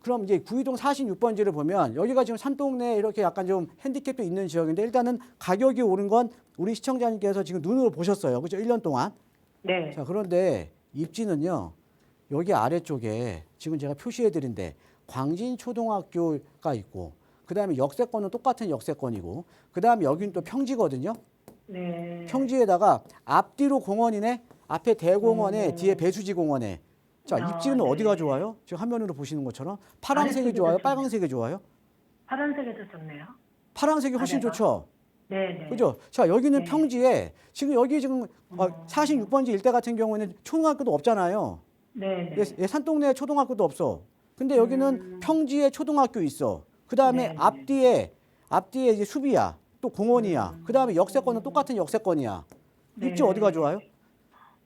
그럼 이제 구이동 46번지를 보면 여기가 지금 산동네 이렇게 약간 좀 핸디캡도 있는 지역인데 일단은 가격이 오른 건 우리 시청자님께서 지금 눈으로 보셨어요. 그죠? 1년 동안. 네. 자, 그런데 입지는요. 여기 아래쪽에 지금 제가 표시해 드린데 광진초등학교가 있고 그다음에 역세권은 똑같은 역세권이고 그다음에 여기는 또 평지거든요. 네. 평지에다가 앞뒤로 공원이네. 앞에 대공원에 뒤에 배수지 공원에. 자, 입지는 네. 어디가 좋아요? 지금 화면으로 보시는 것처럼 파란색이 아래쪽이 좋아요? 더 빨강색이 좋아요? 파란색이 더 좋네요. 파란색이 훨씬 아래가? 좋죠. 네네. 그죠? 자, 여기는 네. 평지에 지금 여기 지금 46번지 일대 같은 경우에는 초등학교도 없잖아요. 네네. 예, 산동네에 초등학교도 없어. 근데 여기는 평지에 초등학교 있어. 그다음에 네네. 앞뒤에 이제 숲이야. 또 공원이야. 그다음에 역세권은 똑같은 역세권이야. 입지 네. 어디가 좋아요?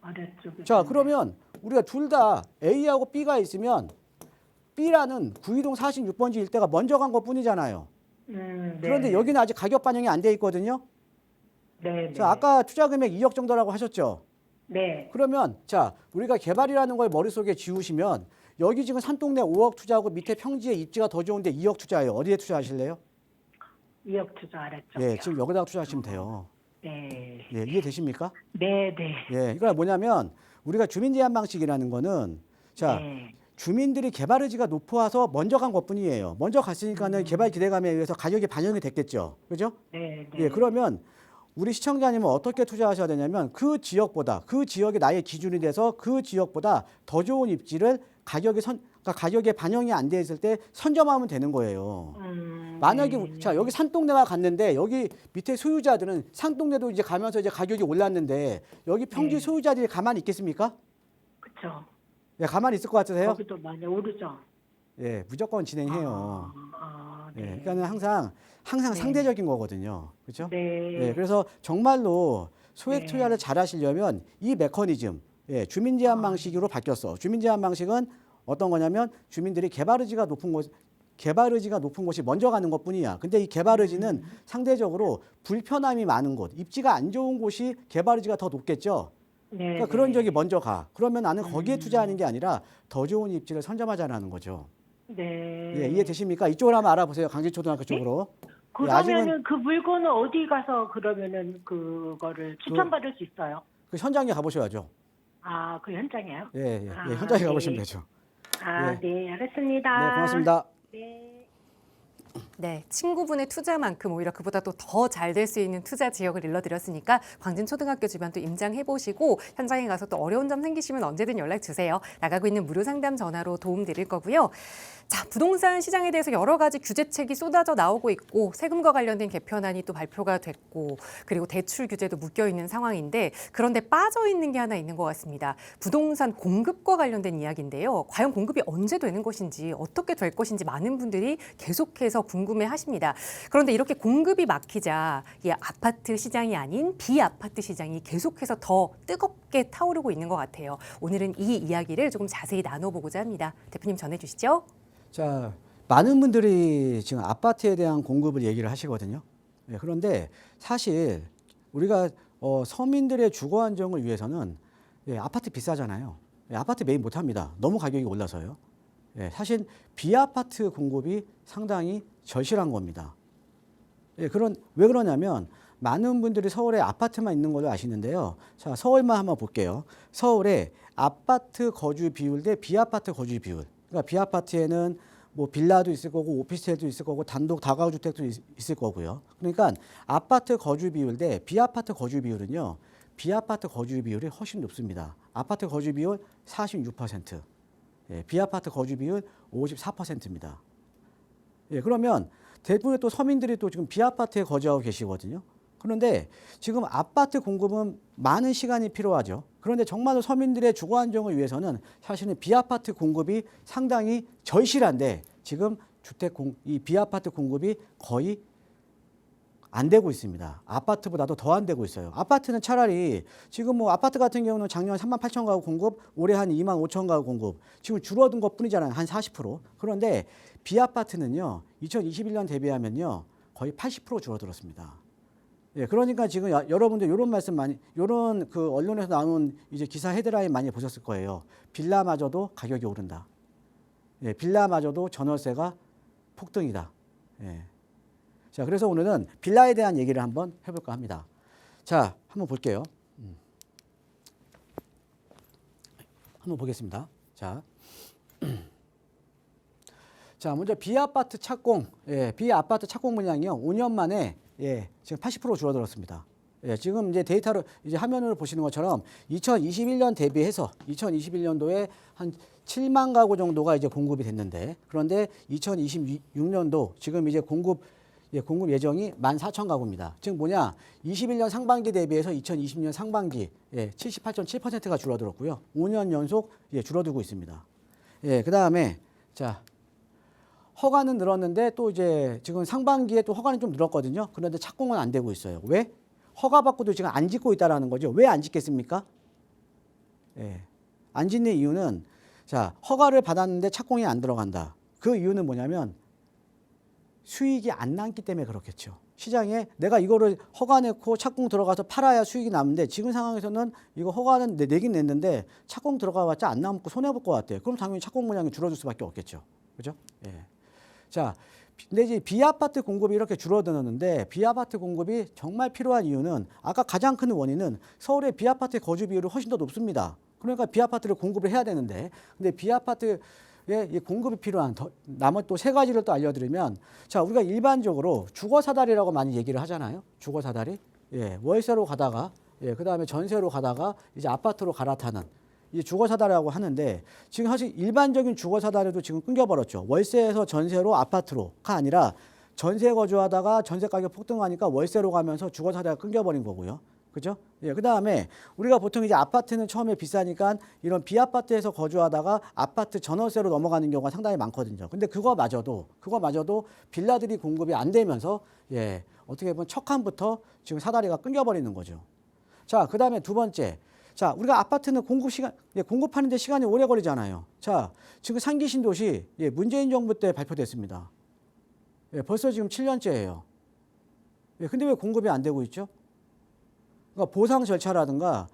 아래쪽이. 자, 그러면 우리가 둘 다 A하고 B가 있으면 B라는 구이동 46번지 일대가 먼저 간 것뿐이잖아요. 네. 그런데 여기는 아직 가격 반영이 안 돼 있거든요. 네. 자, 아까 투자 금액 2억 정도라고 하셨죠? 네. 그러면 자, 우리가 개발이라는 걸 머릿속에 지우시면 여기 지금 산동네 5억 투자하고 밑에 평지에 입지가 더 좋은데 2억 투자예요. 어디에 투자하실래요? 2억 투자 아래쪽. 예, 지금 여기다가 투자하시면 돼요. 네. 예, 이해되십니까? 네네. 예, 그러니까 뭐냐면 우리가 주민 제한 방식이라는 거는 자, 네. 주민들이 개발 의지가 높아서 먼저 간 것뿐이에요. 먼저 갔으니까는 개발 기대감에 의해서 가격이 반영이 됐겠죠. 그죠? 네, 네. 예, 그러면 우리 시청자님은 어떻게 투자하셔야 되냐면 그 지역보다 그 지역이 나의 기준이 돼서 그 지역보다 더 좋은 입지를 그러니까 가격에 반영이 안 돼 있을 때 선점하면 되는 거예요. 만약에 네. 자 여기 산동네가 갔는데 여기 밑에 소유자들은 산동네도 이제 가면서 이제 가격이 올랐는데 여기 평지 네. 소유자들이 가만히 있겠습니까? 그렇죠. 예, 가만히 있을 것 같으세요? 거기도 많이 오르죠. 예, 무조건 진행해요. 네. 예, 그러니까는 항상 네. 상대적인 거거든요. 그렇죠? 네. 예, 그래서 정말로 소액 네. 투자를 잘 하시려면 이 메커니즘, 예, 주민 제한 방식으로 바뀌었어. 주민 제한 방식은 어떤 거냐면 주민들이 개발 의지가 높은 곳이 먼저 가는 것뿐이야. 근데 이 개발 의지는 상대적으로 불편함이 많은 곳, 입지가 안 좋은 곳이 개발 의지가 더 높겠죠. 네. 그러니까 그런 적이 먼저 가. 그러면 나는 거기에 투자하는 게 아니라 더 좋은 입지를 선점하자라는 거죠. 네. 예, 이해되십니까? 이쪽으로 한번 알아보세요. 강진초등학교 쪽으로. 예, 아직은 그러면은 그 물건은 어디 가서 그러면은 그거를 추천받을 수 있어요? 그 현장에 가보셔야죠. 아, 그 현장이에요? 예, 예, 아, 예, 현장에 네. 가보시면 되죠. 아, 예. 네, 알았습니다. 네, 고맙습니다. 네. 네, 친구분의 투자만큼 오히려 그보다 또 더 잘 될 수 있는 투자 지역을 일러드렸으니까 광진초등학교 주변 또 임장해 보시고 현장에 가서 또 어려운 점 생기시면 언제든 연락 주세요. 나가고 있는 무료 상담 전화로 도움 드릴 거고요. 자, 부동산 시장에 대해서 여러 가지 규제책이 쏟아져 나오고 있고 세금과 관련된 개편안이 또 발표가 됐고 그리고 대출 규제도 묶여 있는 상황인데 그런데 빠져 있는 게 하나 있는 것 같습니다. 부동산 공급과 관련된 이야기인데요. 과연 공급이 언제 되는 것인지 어떻게 될 것인지 많은 분들이 계속해서 궁금해하십니다. 그런데 이렇게 공급이 막히자 이 아파트 시장이 아닌 비아파트 시장이 계속해서 더 뜨겁게 타오르고 있는 것 같아요. 오늘은 이 이야기를 조금 자세히 나눠보고자 합니다. 대표님 전해주시죠. 자, 많은 분들이 지금 아파트에 대한 공급을 얘기를 하시거든요. 예, 그런데 사실 우리가 서민들의 주거 안정을 위해서는 예, 아파트 비싸잖아요. 예, 아파트 매입 못합니다. 너무 가격이 올라서요. 예, 사실 비아파트 공급이 상당히 절실한 겁니다. 예, 왜 그러냐면 많은 분들이 서울에 아파트만 있는 걸로 아시는데요. 자, 서울만 한번 볼게요. 서울의 아파트 거주 비율 대 비아파트 거주 비율. 그러니까 비아파트에는 뭐 빌라도 있을 거고 오피스텔도 있을 거고 단독 다가구 주택도 있을 거고요. 그러니까 아파트 거주 비율 대 비아파트 거주 비율은요. 비아파트 거주 비율이 훨씬 높습니다. 아파트 거주 비율 46%, 예, 비아파트 거주 비율 54%입니다. 예, 그러면 대부분의 또 서민들이 또 지금 비아파트에 거주하고 계시거든요. 그런데 지금 아파트 공급은 많은 시간이 필요하죠. 그런데 정말로 서민들의 주거 안정을 위해서는 사실은 비아파트 공급이 상당히 절실한데 지금 이 비아파트 공급이 거의 안 되고 있습니다. 아파트보다도 더 안 되고 있어요. 아파트는 차라리 지금 뭐 아파트 같은 경우는 작년 38,000 가구 공급, 올해 한 25,000 가구 공급, 지금 줄어든 것 뿐이잖아요. 한 40%. 그런데 비아파트는요, 2021년 대비하면요, 거의 80% 줄어들었습니다. 예, 그러니까 지금 여러분들 이런 말씀 이런 그 언론에서 나오는 이제 기사 헤드라인 많이 보셨을 거예요. 빌라마저도 가격이 오른다. 예, 빌라마저도 전월세가 폭등이다. 예. 자, 그래서 오늘은 빌라에 대한 얘기를 한번 해볼까 합니다. 자, 한번 볼게요. 한번 보겠습니다. 자, 자, 먼저 비아파트 착공, 예, 비아파트 착공 물량이요, 5년 만에 예, 지금 80% 줄어들었습니다. 예, 지금 이제 데이터를 이제 화면으로 보시는 것처럼 2021년 대비해서 2021년도에 한 7만 가구 정도가 이제 공급이 됐는데 그런데 2026년도 지금 이제 공급 예정이 14,000가구입니다. 즉 뭐냐? 21년 상반기 대비해서 2020년 상반기 78.7%가 줄어들었고요. 5년 연속 줄어들고 있습니다. 예, 그다음에 자, 허가는 늘었는데 또 이제 지금 상반기에 또 허가는 좀 늘었거든요. 그런데 착공은 안 되고 있어요. 왜? 허가 받고도 지금 안 짓고 있다라는 거죠. 왜 안 짓겠습니까? 예. 안 짓는 이유는 자, 허가를 받았는데 착공이 안 들어간다. 그 이유는 뭐냐면 수익이 안 남기 때문에 그렇겠죠. 시장에 내가 이거를 허가 내고 착공 들어가서 팔아야 수익이 남는데 지금 상황에서는 이거 허가는 내긴 냈는데 착공 들어가봤자 안 남고 손해볼 것 같아요. 그럼 당연히 착공 물량이 줄어들 수밖에 없겠죠. 그죠? 예. 자, 근데 이제 비아파트 공급이 이렇게 줄어드는데 비아파트 공급이 정말 필요한 이유는 아까 가장 큰 원인은 서울의 비아파트 거주 비율이 훨씬 더 높습니다. 그러니까 비아파트를 공급을 해야 되는데 근데 비아파트 이 공급이 필요한 나머지 또 세 가지를 또 알려드리면 자 우리가 일반적으로 주거 사다리라고 많이 얘기를 하잖아요. 주거 사다리. 월세로 가다가 그다음에 전세로 가다가 이제 아파트로 갈아타는 이 주거 사다리라고 하는데 지금 사실 일반적인 주거 사다리도 지금 끊겨버렸죠. 월세에서 전세로 아파트로가 아니라 전세 거주하다가 전세 가격 폭등하니까 월세로 가면서 주거 사다리가 끊겨버린 거고요. 그죠? 그다음에 우리가 보통 이제 아파트는 처음에 비싸니까 이런 비아파트에서 거주하다가 아파트 전월세로 넘어가는 경우가 상당히 많거든요. 근데 그거마저도 빌라들이 공급이 안 되면서 어떻게 보면 첫 칸부터 지금 사다리가 끊겨버리는 거죠. 자, 그다음에 두 번째. 자, 우리가 아파트는 공급하는데 시간이 오래 걸리잖아요. 자, 지금 상기 신도시 문재인 정부 때 발표됐습니다. 벌써 지금 7년째예요. 근데 왜 공급이 안 되고 있죠? 그러니까 보상 절차라든가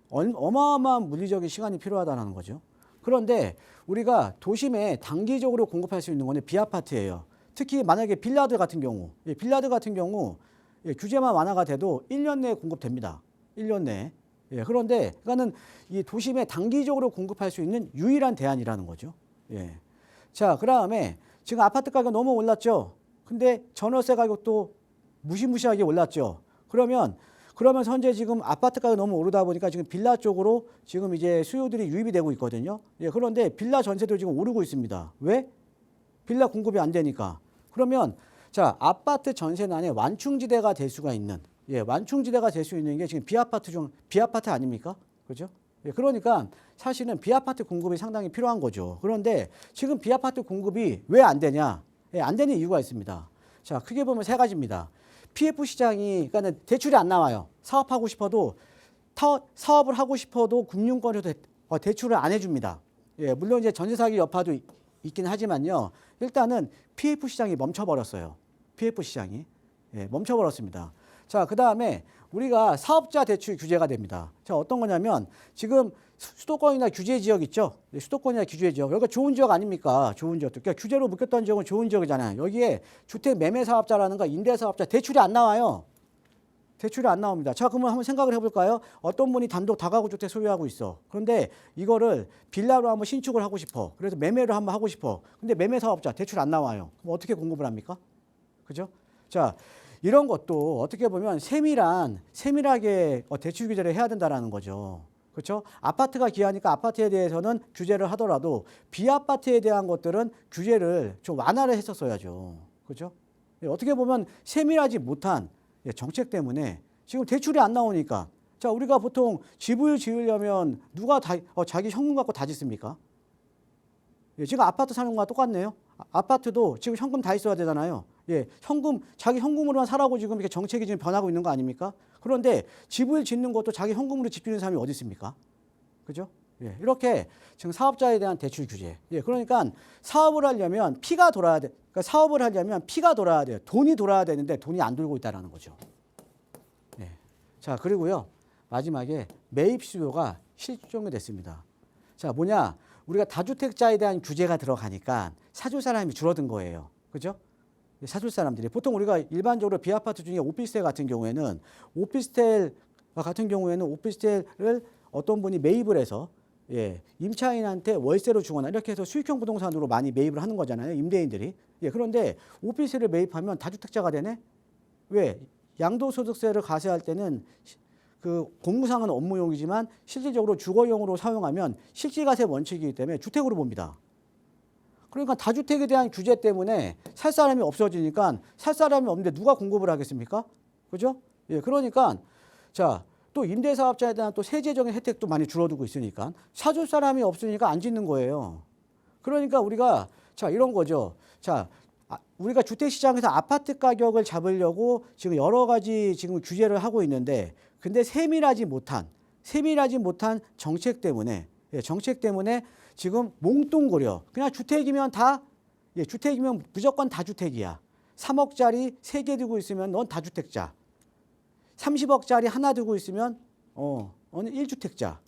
어마어마한 물리적인 시간이 필요하다는 거죠. 그런데 우리가 도심에 단기적으로 공급할 수 있는 거는 비아파트예요. 특히 만약에 빌라들 같은 경우 규제만 완화가 돼도 1년 내에 공급됩니다. 1년 내에. 그런데 그거는 이 도심에 단기적으로 공급할 수 있는 유일한 대안이라는 거죠. 자, 그다음에 지금 아파트 가격 너무 올랐죠. 근데 전월세 가격도 무시무시하게 올랐죠. 그러면 현재 지금 아파트 가격이 너무 오르다 보니까 지금 빌라 쪽으로 지금 이제 수요들이 유입이 되고 있거든요. 그런데 빌라 전세도 지금 오르고 있습니다. 왜? 빌라 공급이 안 되니까. 그러면 자, 아파트 전세난의 완충지대가 될 수가 있는 완충지대가 될 수 있는 게 지금 비아파트 아닙니까? 그죠? 그러니까 사실은 비아파트 공급이 상당히 필요한 거죠. 그런데 지금 비아파트 공급이 왜 안 되냐? 안 되는 이유가 있습니다. 자, 크게 보면 세 가지입니다. PF 시장이, 그러니까 대출이 안 나와요. 사업을 하고 싶어도 금융권에서 대출을 안 해줍니다. 물론 이제 전세 사기 여파도 있긴 하지만요. 일단은 PF 시장이 멈춰버렸어요. PF 시장이. 멈춰버렸습니다. 자, 그 다음에 우리가 사업자 대출 규제가 됩니다. 자, 어떤 거냐면 지금 수도권이나 규제 지역 있죠? 수도권이나 규제 지역. 여기가 좋은 지역 아닙니까? 좋은 지역들. 그러니까 규제로 묶였던 지역은 좋은 지역이잖아요. 여기에 주택 매매 사업자라든가 임대 사업자 대출이 안 나와요. 대출이 안 나옵니다. 자, 그러면 한번 생각을 해볼까요? 어떤 분이 단독 다가구 주택 소유하고 있어. 그런데 이거를 빌라로 한번 신축을 하고 싶어. 그래서 매매를 한번 하고 싶어. 근데 매매 사업자 대출 안 나와요. 그럼 어떻게 공급을 합니까? 그죠? 자, 이런 것도 어떻게 보면 세밀하게 대출 규제를 해야 된다라는 거죠. 그렇죠? 아파트가 귀하니까 아파트에 대해서는 규제를 하더라도 비아파트에 대한 것들은 규제를 좀 완화를 했었어야죠. 그렇죠? 어떻게 보면 세밀하지 못한 정책 때문에 지금 대출이 안 나오니까 자, 우리가 보통 집을 지으려면 누가 자기 현금 갖고 다 짓습니까? 지금 아파트 사는 거와 똑같네요. 아파트도 지금 현금 다 있어야 되잖아요. 자기 현금으로만 사라고 지금 이렇게 정책이 지금 변하고 있는 거 아닙니까? 그런데 집을 짓는 것도 자기 현금으로 집 짓는 사람이 어디 있습니까? 그죠? 이렇게 지금 사업자에 대한 대출 규제. 그러니까 사업을 하려면 피가 돌아야 돼. 그러니까 사업을 하려면 피가 돌아야 돼요. 돈이 돌아야 되는데 돈이 안 돌고 있다는 거죠. 자, 그리고요. 마지막에 매입 수요가 실종이 됐습니다. 자, 뭐냐? 우리가 다주택자에 대한 규제가 들어가니까 사줄 사람이 줄어든 거예요. 그죠? 사줄 사람들이 보통 우리가 일반적으로 비아파트 중에 오피스텔 같은 경우에는 오피스텔을 어떤 분이 매입을 해서 임차인한테 월세로 주거나 이렇게 해서 수익형 부동산으로 많이 매입을 하는 거잖아요. 임대인들이. 그런데 오피스텔을 매입하면 다주택자가 되네? 왜? 양도소득세를 과세할 때는 그 공무상은 업무용이지만 실질적으로 주거용으로 사용하면 실질과세 원칙이기 때문에 주택으로 봅니다. 그러니까 다주택에 대한 규제 때문에 살 사람이 없어지니까 살 사람이 없는데 누가 공급을 하겠습니까? 그죠? 그러니까 자, 또 임대사업자에 대한 또 세제적인 혜택도 많이 줄어들고 있으니까 사줄 사람이 없으니까 안 짓는 거예요. 그러니까 우리가 자, 이런 거죠. 자, 우리가 주택시장에서 아파트 가격을 잡으려고 지금 여러 가지 지금 규제를 하고 있는데 근데 세밀하지 못한 정책 때문에 지금 몽뚱그려 그냥 주택이면 무조건 다주택이야. 3억짜리 3개 두고 있으면 넌 다주택자. 30억짜리 하나 두고 있으면 너는 1주택자.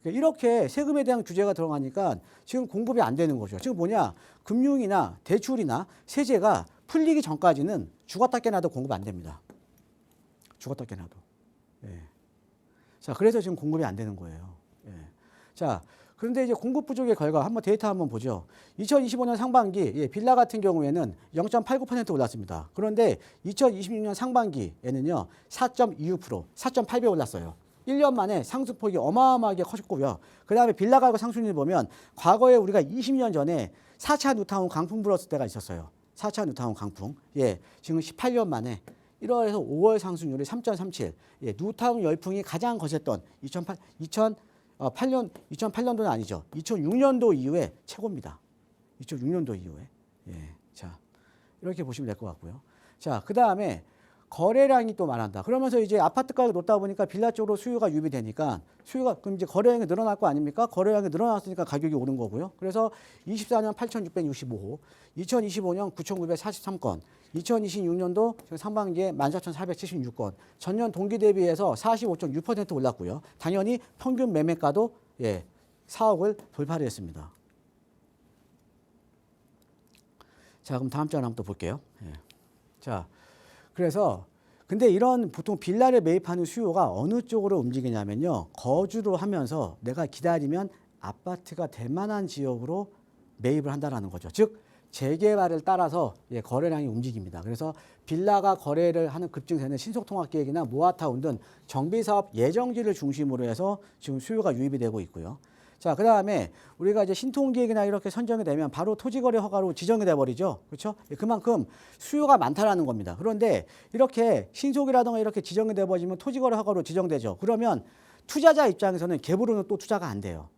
이렇게 세금에 대한 규제가 들어가니까 지금 공급이 안 되는 거죠. 지금 뭐냐? 금융이나 대출이나 세제가 풀리기 전까지는 죽었다 깨나도 공급 안 됩니다. 죽었다 깨나도. 자, 그래서 지금 공급이 안 되는 거예요. 자, 그런데 이제 공급 부족의 결과 한번 데이터 한번 보죠. 2025년 상반기 빌라 같은 경우에는 0.89% 올랐습니다. 그런데 2026년 상반기에는요 4.26%, 4.8배 올랐어요. 1년 만에 상승폭이 어마어마하게 커졌고요. 그 다음에 빌라 가격 상승률 보면 과거에 우리가 20년 전에 4차 뉴타운 강풍 불었을 때가 있었어요. 4차 뉴타운 강풍. 지금 18년 만에 1월에서 5월 상승률이 3.37. 뉴타운 열풍이 가장 거셌던 2008년도는 아니죠. 2006년도 이후에 최고입니다. 2006년도 이후에. 자, 이렇게 보시면 될 것 같고요. 자, 그 다음에 거래량이 또 말한다. 그러면서 이제 아파트 가격이 높다 보니까 빌라 쪽으로 수요가 유입되니까 그럼 이제 거래량이 늘어날 거 아닙니까? 거래량이 늘어났으니까 가격이 오른 거고요. 그래서 24년 8,665호, 2025년 9,943건, 2026년도 상반기에 14,476건, 전년 동기 대비해서 45.6% 올랐고요. 당연히 평균 매매가도 4억을 돌파를 했습니다. 자, 그럼 다음 장 한번 또 볼게요. 자, 그래서 근데 이런 보통 빌라를 매입하는 수요가 어느 쪽으로 움직이냐면요. 거주로 하면서 내가 기다리면 아파트가 될 만한 지역으로 매입을 한다라는 거죠. 즉 재개발을 따라서 거래량이 움직입니다. 그래서 빌라가 거래를 하는 급증세는 신속통합계획이나 모아타운 등 정비사업 예정지를 중심으로 해서 지금 수요가 유입이 되고 있고요. 자, 그 다음에 우리가 이제 신통기획이나 이렇게 선정이 되면 바로 토지거래 허가로 지정이 돼버리죠. 그렇죠? 그만큼 수요가 많다라는 겁니다. 그런데 이렇게 신속이라든가 이렇게 지정이 돼버리면 토지거래 허가로 지정되죠. 그러면 투자자 입장에서는 갭으로는 또 투자가 안 돼요.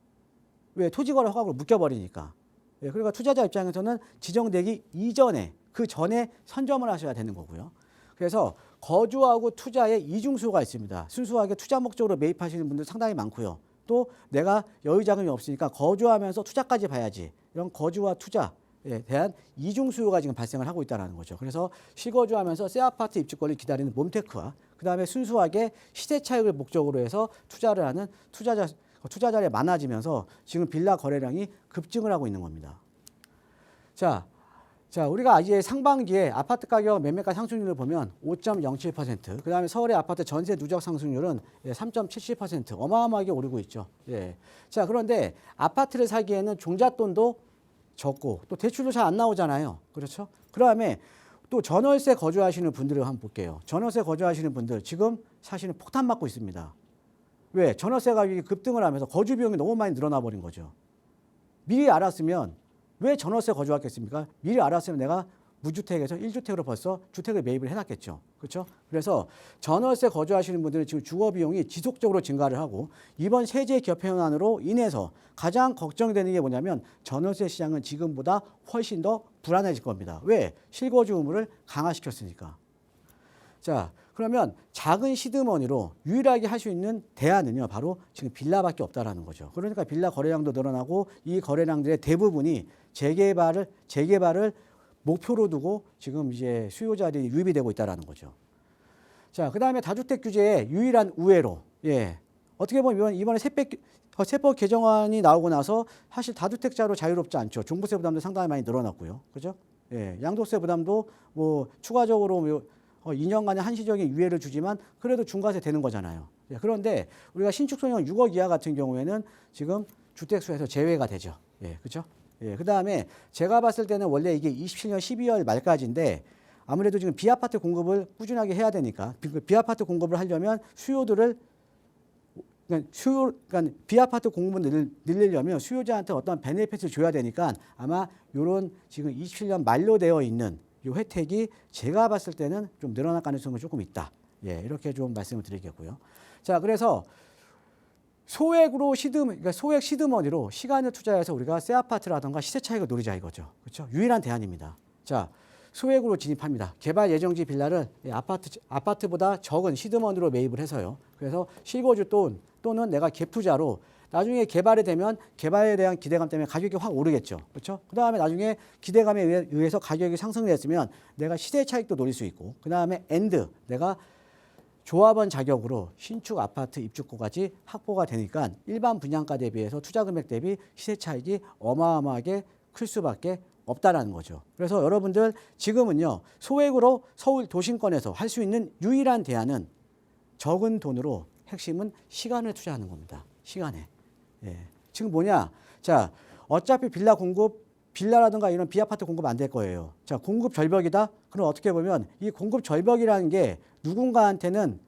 왜? 토지거래 허가로 묶여버리니까. 그러니까 투자자 입장에서는 지정되기 이전에 그 전에 선점을 하셔야 되는 거고요. 그래서 거주하고 투자의 이중수요가 있습니다. 순수하게 투자 목적으로 매입하시는 분들 상당히 많고요. 또 내가 여유 자금이 없으니까 거주하면서 투자까지 봐야지. 이런 거주와 투자에 대한 이중 수요가 지금 발생을 하고 있다는 거죠. 그래서 실거주하면서 새 아파트 입주권을 기다리는 몬테크와 그다음에 순수하게 시세 차익을 목적으로 해서 투자를 하는 투자자들이 많아지면서 지금 빌라 거래량이 급증을 하고 있는 겁니다. 자, 우리가 이제 상반기에 아파트 가격 매매가 상승률을 보면 5.07%, 그다음에 서울의 아파트 전세 누적 상승률은 3.77% 어마어마하게 오르고 있죠. 자, 그런데 아파트를 사기에는 종잣돈도 적고 또 대출도 잘 안 나오잖아요. 그렇죠? 그다음에 또 전월세 거주하시는 분들을 한번 볼게요. 전월세 거주하시는 분들 지금 사실은 폭탄 맞고 있습니다. 왜? 전월세 가격이 급등을 하면서 거주 비용이 너무 많이 늘어나 버린 거죠. 미리 알았으면 왜 전월세 거주하겠습니까? 미리 알았으면 내가 무주택에서 1주택으로 벌써 주택을 매입을 해놨겠죠. 그렇죠? 그래서 전월세 거주하시는 분들은 지금 주거 비용이 지속적으로 증가를 하고 이번 세제 개편안으로 인해서 가장 걱정되는 게 뭐냐면 전월세 시장은 지금보다 훨씬 더 불안해질 겁니다. 왜? 실거주 의무를 강화시켰으니까. 자, 그러면 작은 시드머니로 유일하게 할 수 있는 대안은요, 바로 지금 빌라밖에 없다라는 거죠. 그러니까 빌라 거래량도 늘어나고 이 거래량들의 대부분이 재개발을 목표로 두고 지금 이제 수요자들이 유입이 되고 있다라는 거죠. 자, 그 다음에 다주택 규제의 유일한 우회로, 어떻게 보면 이번에 세법 개정안이 나오고 나서 사실 다주택자로 자유롭지 않죠. 종부세 부담도 상당히 많이 늘어났고요, 그죠? 양도세 부담도 뭐 추가적으로 2년간의 한시적인 유예를 주지만 그래도 중과세 되는 거잖아요. 그런데 우리가 신축 소형 6억 이하 같은 경우에는 지금 주택수에서 제외가 되죠. 그렇죠? 그 다음에 제가 봤을 때는 원래 이게 27년 12월 말까지인데 아무래도 지금 비아파트 공급을 꾸준하게 해야 되니까 비아파트 공급을 하려면 그러니까 비아파트 공급을 늘리려면 수요자한테 어떤 베네핏을 줘야 되니까 아마 이런 지금 27년 만료되어 있는 이 혜택이 제가 봤을 때는 좀 늘어날 가능성이 조금 있다. 이렇게 좀 말씀을 드리겠고요. 자, 그래서 그러니까 소액 시드머니로 시간을 투자해서 우리가 새 아파트라든가 시세 차익을 노리자 이거죠. 그렇죠? 유일한 대안입니다. 자, 소액으로 진입합니다. 개발 예정지 빌라를 아파트보다 적은 시드머니로 매입을 해서요. 그래서 실거주 또는 내가 갭 투자로 나중에 개발이 되면 개발에 대한 기대감 때문에 가격이 확 오르겠죠. 그렇죠? 그 다음에 나중에 기대감에 의해서 가격이 상승됐으면 내가 시세 차익도 노릴 수 있고 그 다음에 내가 조합원 자격으로 신축 아파트 입주권까지 확보가 되니까 일반 분양가 대비해서 투자 금액 대비 시세 차익이 어마어마하게 클 수밖에 없다라는 거죠. 그래서 여러분들 지금은요. 소액으로 서울 도심권에서 할 수 있는 유일한 대안은 적은 돈으로 핵심은 시간을 투자하는 겁니다. 시간에. 지금 뭐냐? 자, 어차피 빌라라든가 이런 비아파트 공급 안 될 거예요. 자, 공급 절벽이다? 그럼 어떻게 보면 이 공급 절벽이라는 게 누군가한테는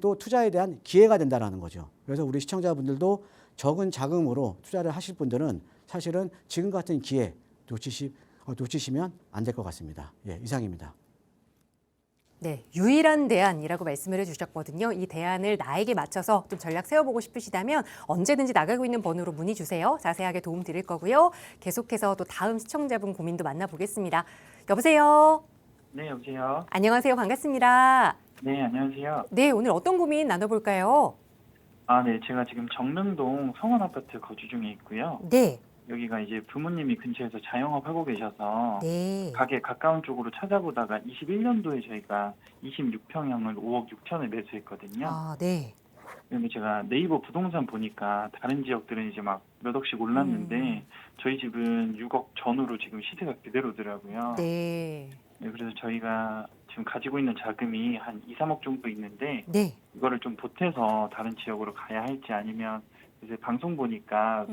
또 투자에 대한 기회가 된다라는 거죠. 그래서 우리 시청자분들도 적은 자금으로 투자를 하실 분들은 사실은 지금 같은 기회 놓치시면 안 될 것 같습니다. 예, 이상입니다. 네, 유일한 대안이라고 말씀을 해주셨거든요. 이 대안을 나에게 맞춰서 좀 전략 세워보고 싶으시다면 언제든지 나가고 있는 번호로 문의 주세요. 자세하게 도움 드릴 거고요. 계속해서 또 다음 시청자분 고민도 만나보겠습니다. 여보세요? 네, 여보세요. 안녕하세요. 반갑습니다. 네, 안녕하세요. 네, 오늘 어떤 고민 나눠볼까요? 네, 제가 지금 정릉동 성원 아파트 거주 중에 있고요. 네, 여기가 이제 부모님이 근처에서 자영업 하고 계셔서 네. 가게 가까운 쪽으로 찾아보다가 21년도에 저희가 26평형을 5억 6천에 매수했거든요. 아, 네. 그런데 제가 네이버 부동산 보니까 다른 지역들은 이제 막 몇 억씩 올랐는데 저희 집은 6억 전후로 지금 시세가 그대로더라고요. 네. 네, 그래서 저희가 지금 가지고 있는 자금이 한 2, 3억 정도 있는데 네. 이거를 좀 보태서 다른 지역으로 가야 할지 아니면 이제 방송 보니까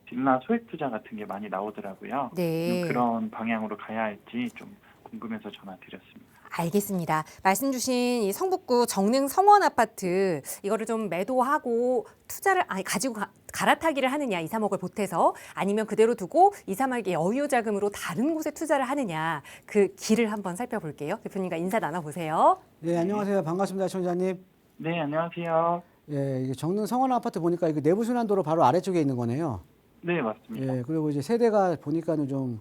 빌라 소액 투자 같은 게 많이 나오더라고요. 네. 그런 방향으로 가야 할지 좀 궁금해서 전화 드렸습니다. 알겠습니다. 말씀 주신 이 성북구 정릉 성원 아파트 이거를 좀 매도하고 투자를 가지고 갈아타기를 하느냐 2, 3억을 보태서 아니면 그대로 두고 2, 3억의 여유 자금으로 다른 곳에 투자를 하느냐 그 길을 한번 살펴볼게요. 대표님과 인사 나눠보세요. 네, 안녕하세요. 반갑습니다, 시청자님. 네, 안녕하세요. 예, 이게 정릉 성원 아파트 보니까 이거 내부순환도로 바로 아래쪽에 있는 거네요. 네, 맞습니다. 예, 그리고 이제 세대가 보니까는 좀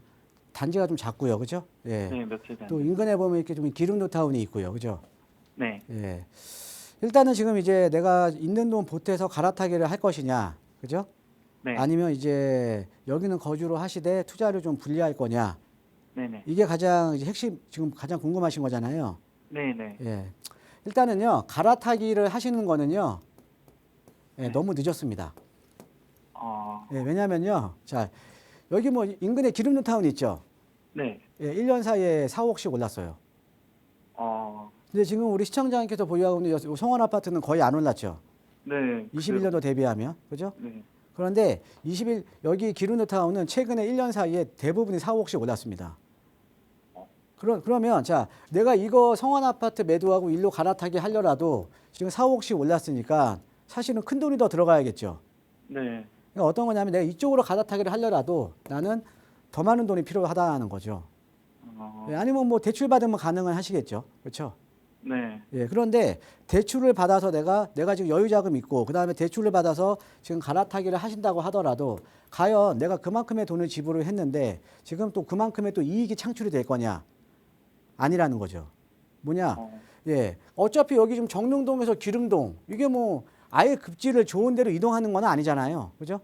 단지가 좀 작고요, 그죠? 예. 네, 몇 세대. 또 인근에 보면 이렇게 좀 기름도 타운이 있고요, 그죠? 네, 예. 일단은 지금 이제 내가 있는 돈 보태서 갈아타기를 할 것이냐, 그죠? 네, 아니면 이제 여기는 거주로 하시되 투자를 좀 분리할 거냐, 네, 네, 이게 가장 이제 핵심 지금 가장 궁금하신 거잖아요. 네, 네. 예. 일단은요, 갈아타기를 하시는 거는요, 예, 네. 너무 늦었습니다. 어, 예, 왜냐면요, 자, 여기 뭐 인근에 기름도 타운 있죠? 네, 예, 1년 사이에 4억씩 올랐어요. 근데 지금 우리 시청자님께서 보유하고 있는 성원 아파트는 거의 안 올랐죠? 네. 21년도 대비하면, 그죠? 네, 그런데 여기 기름도 타운은 최근에 1년 사이에 대부분이 4억씩 올랐습니다. 그러면 자, 내가 이거 성원 아파트 매도하고 일로 갈아타기 하려라도 지금 4억씩 올랐으니까 사실은 큰 돈이 더 들어가야겠죠. 네, 그러니까 어떤 거냐면 내가 이쪽으로 갈아타기를 하려라도 나는 더 많은 돈이 필요하다는 거죠. 아니면 뭐 대출 받으면 가능은 하시겠죠. 그렇죠? 네, 예, 그런데 대출을 받아서 내가 지금 여유 자금 있고 그다음에 대출을 받아서 지금 갈아타기를 하신다고 하더라도 과연 내가 그만큼의 돈을 지불을 했는데 지금 또 그만큼의 또 이익이 창출이 될 거냐? 아니라는 거죠. 뭐냐? 예, 어차피 여기 지금 정릉동에서 기름동 이게 뭐 아예 급지를 좋은 데로 이동하는 건 아니잖아요. 그죠?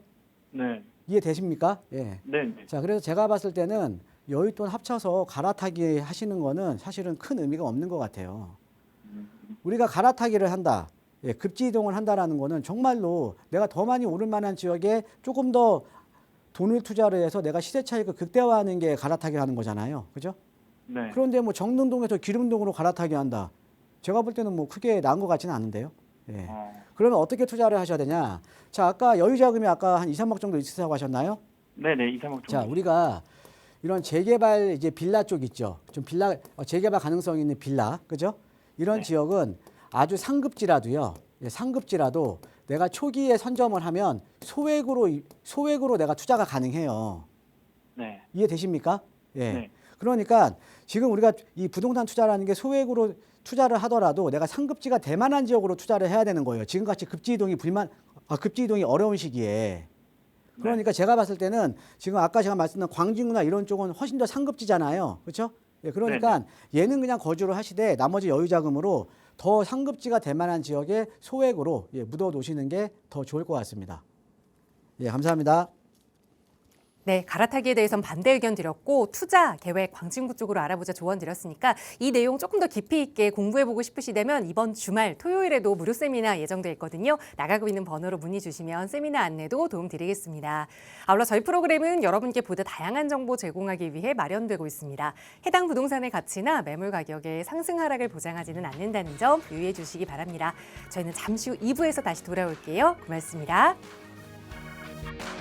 네, 이해되십니까? 예. 네, 네. 자, 그래서 제가 봤을 때는 여윳돈 합쳐서 갈아타기 하시는 거는 사실은 큰 의미가 없는 것 같아요. 우리가 갈아타기를 한다, 예, 급지 이동을 한다라는 거는 정말로 내가 더 많이 오를 만한 지역에 조금 더 돈을 투자를 해서 내가 시세 차익을 극대화하는 게 갈아타기를 하는 거잖아요. 그죠? 네. 그런데 뭐 정릉동에서 기름동으로 갈아타기 한다. 제가 볼 때는 뭐 크게 나은 것 같지는 않은데요. 예. 그러면 어떻게 투자를 하셔야 되냐? 자, 아까 여유 자금이 아까 한 2, 3억 정도 있으라고 하셨나요? 네, 네, 2, 3억 정도. 자, 우리가 이런 재개발 이제 빌라 쪽 있죠. 좀 재개발 가능성 있는 빌라, 그죠? 이런 네. 지역은 아주 상급지라도요. 예, 상급지라도 내가 초기에 선점을 하면 소액으로 내가 투자가 가능해요. 네, 이해되십니까? 예. 네. 그러니까 지금 우리가 이 부동산 투자라는 게 소액으로 투자를 하더라도 내가 상급지가 될 만한 지역으로 투자를 해야 되는 거예요. 지금같이 급지 이동이 어려운 시기에. 그러니까 제가 봤을 때는 지금 아까 제가 말씀드린 광진구나 이런 쪽은 훨씬 더 상급지잖아요. 그렇죠? 예, 그러니까 얘는 그냥 거주를 하시되 나머지 여유 자금으로 더 상급지가 될 만한 지역에 소액으로 묻어 놓으시는 게 더 좋을 것 같습니다. 예, 감사합니다. 네, 갈아타기에 대해서는 반대 의견 드렸고 투자 계획 광진구 쪽으로 알아보자 조언 드렸으니까 이 내용 조금 더 깊이 있게 공부해보고 싶으시다면 이번 주말 토요일에도 무료 세미나 예정돼 있거든요. 나가고 있는 번호로 문의 주시면 세미나 안내도 도움드리겠습니다. 아울러 저희 프로그램은 여러분께 보다 다양한 정보 제공하기 위해 마련되고 있습니다. 해당 부동산의 가치나 매물 가격의 상승 하락을 보장하지는 않는다는 점 유의해 주시기 바랍니다. 저희는 잠시 후 2부에서 다시 돌아올게요. 고맙습니다. 네.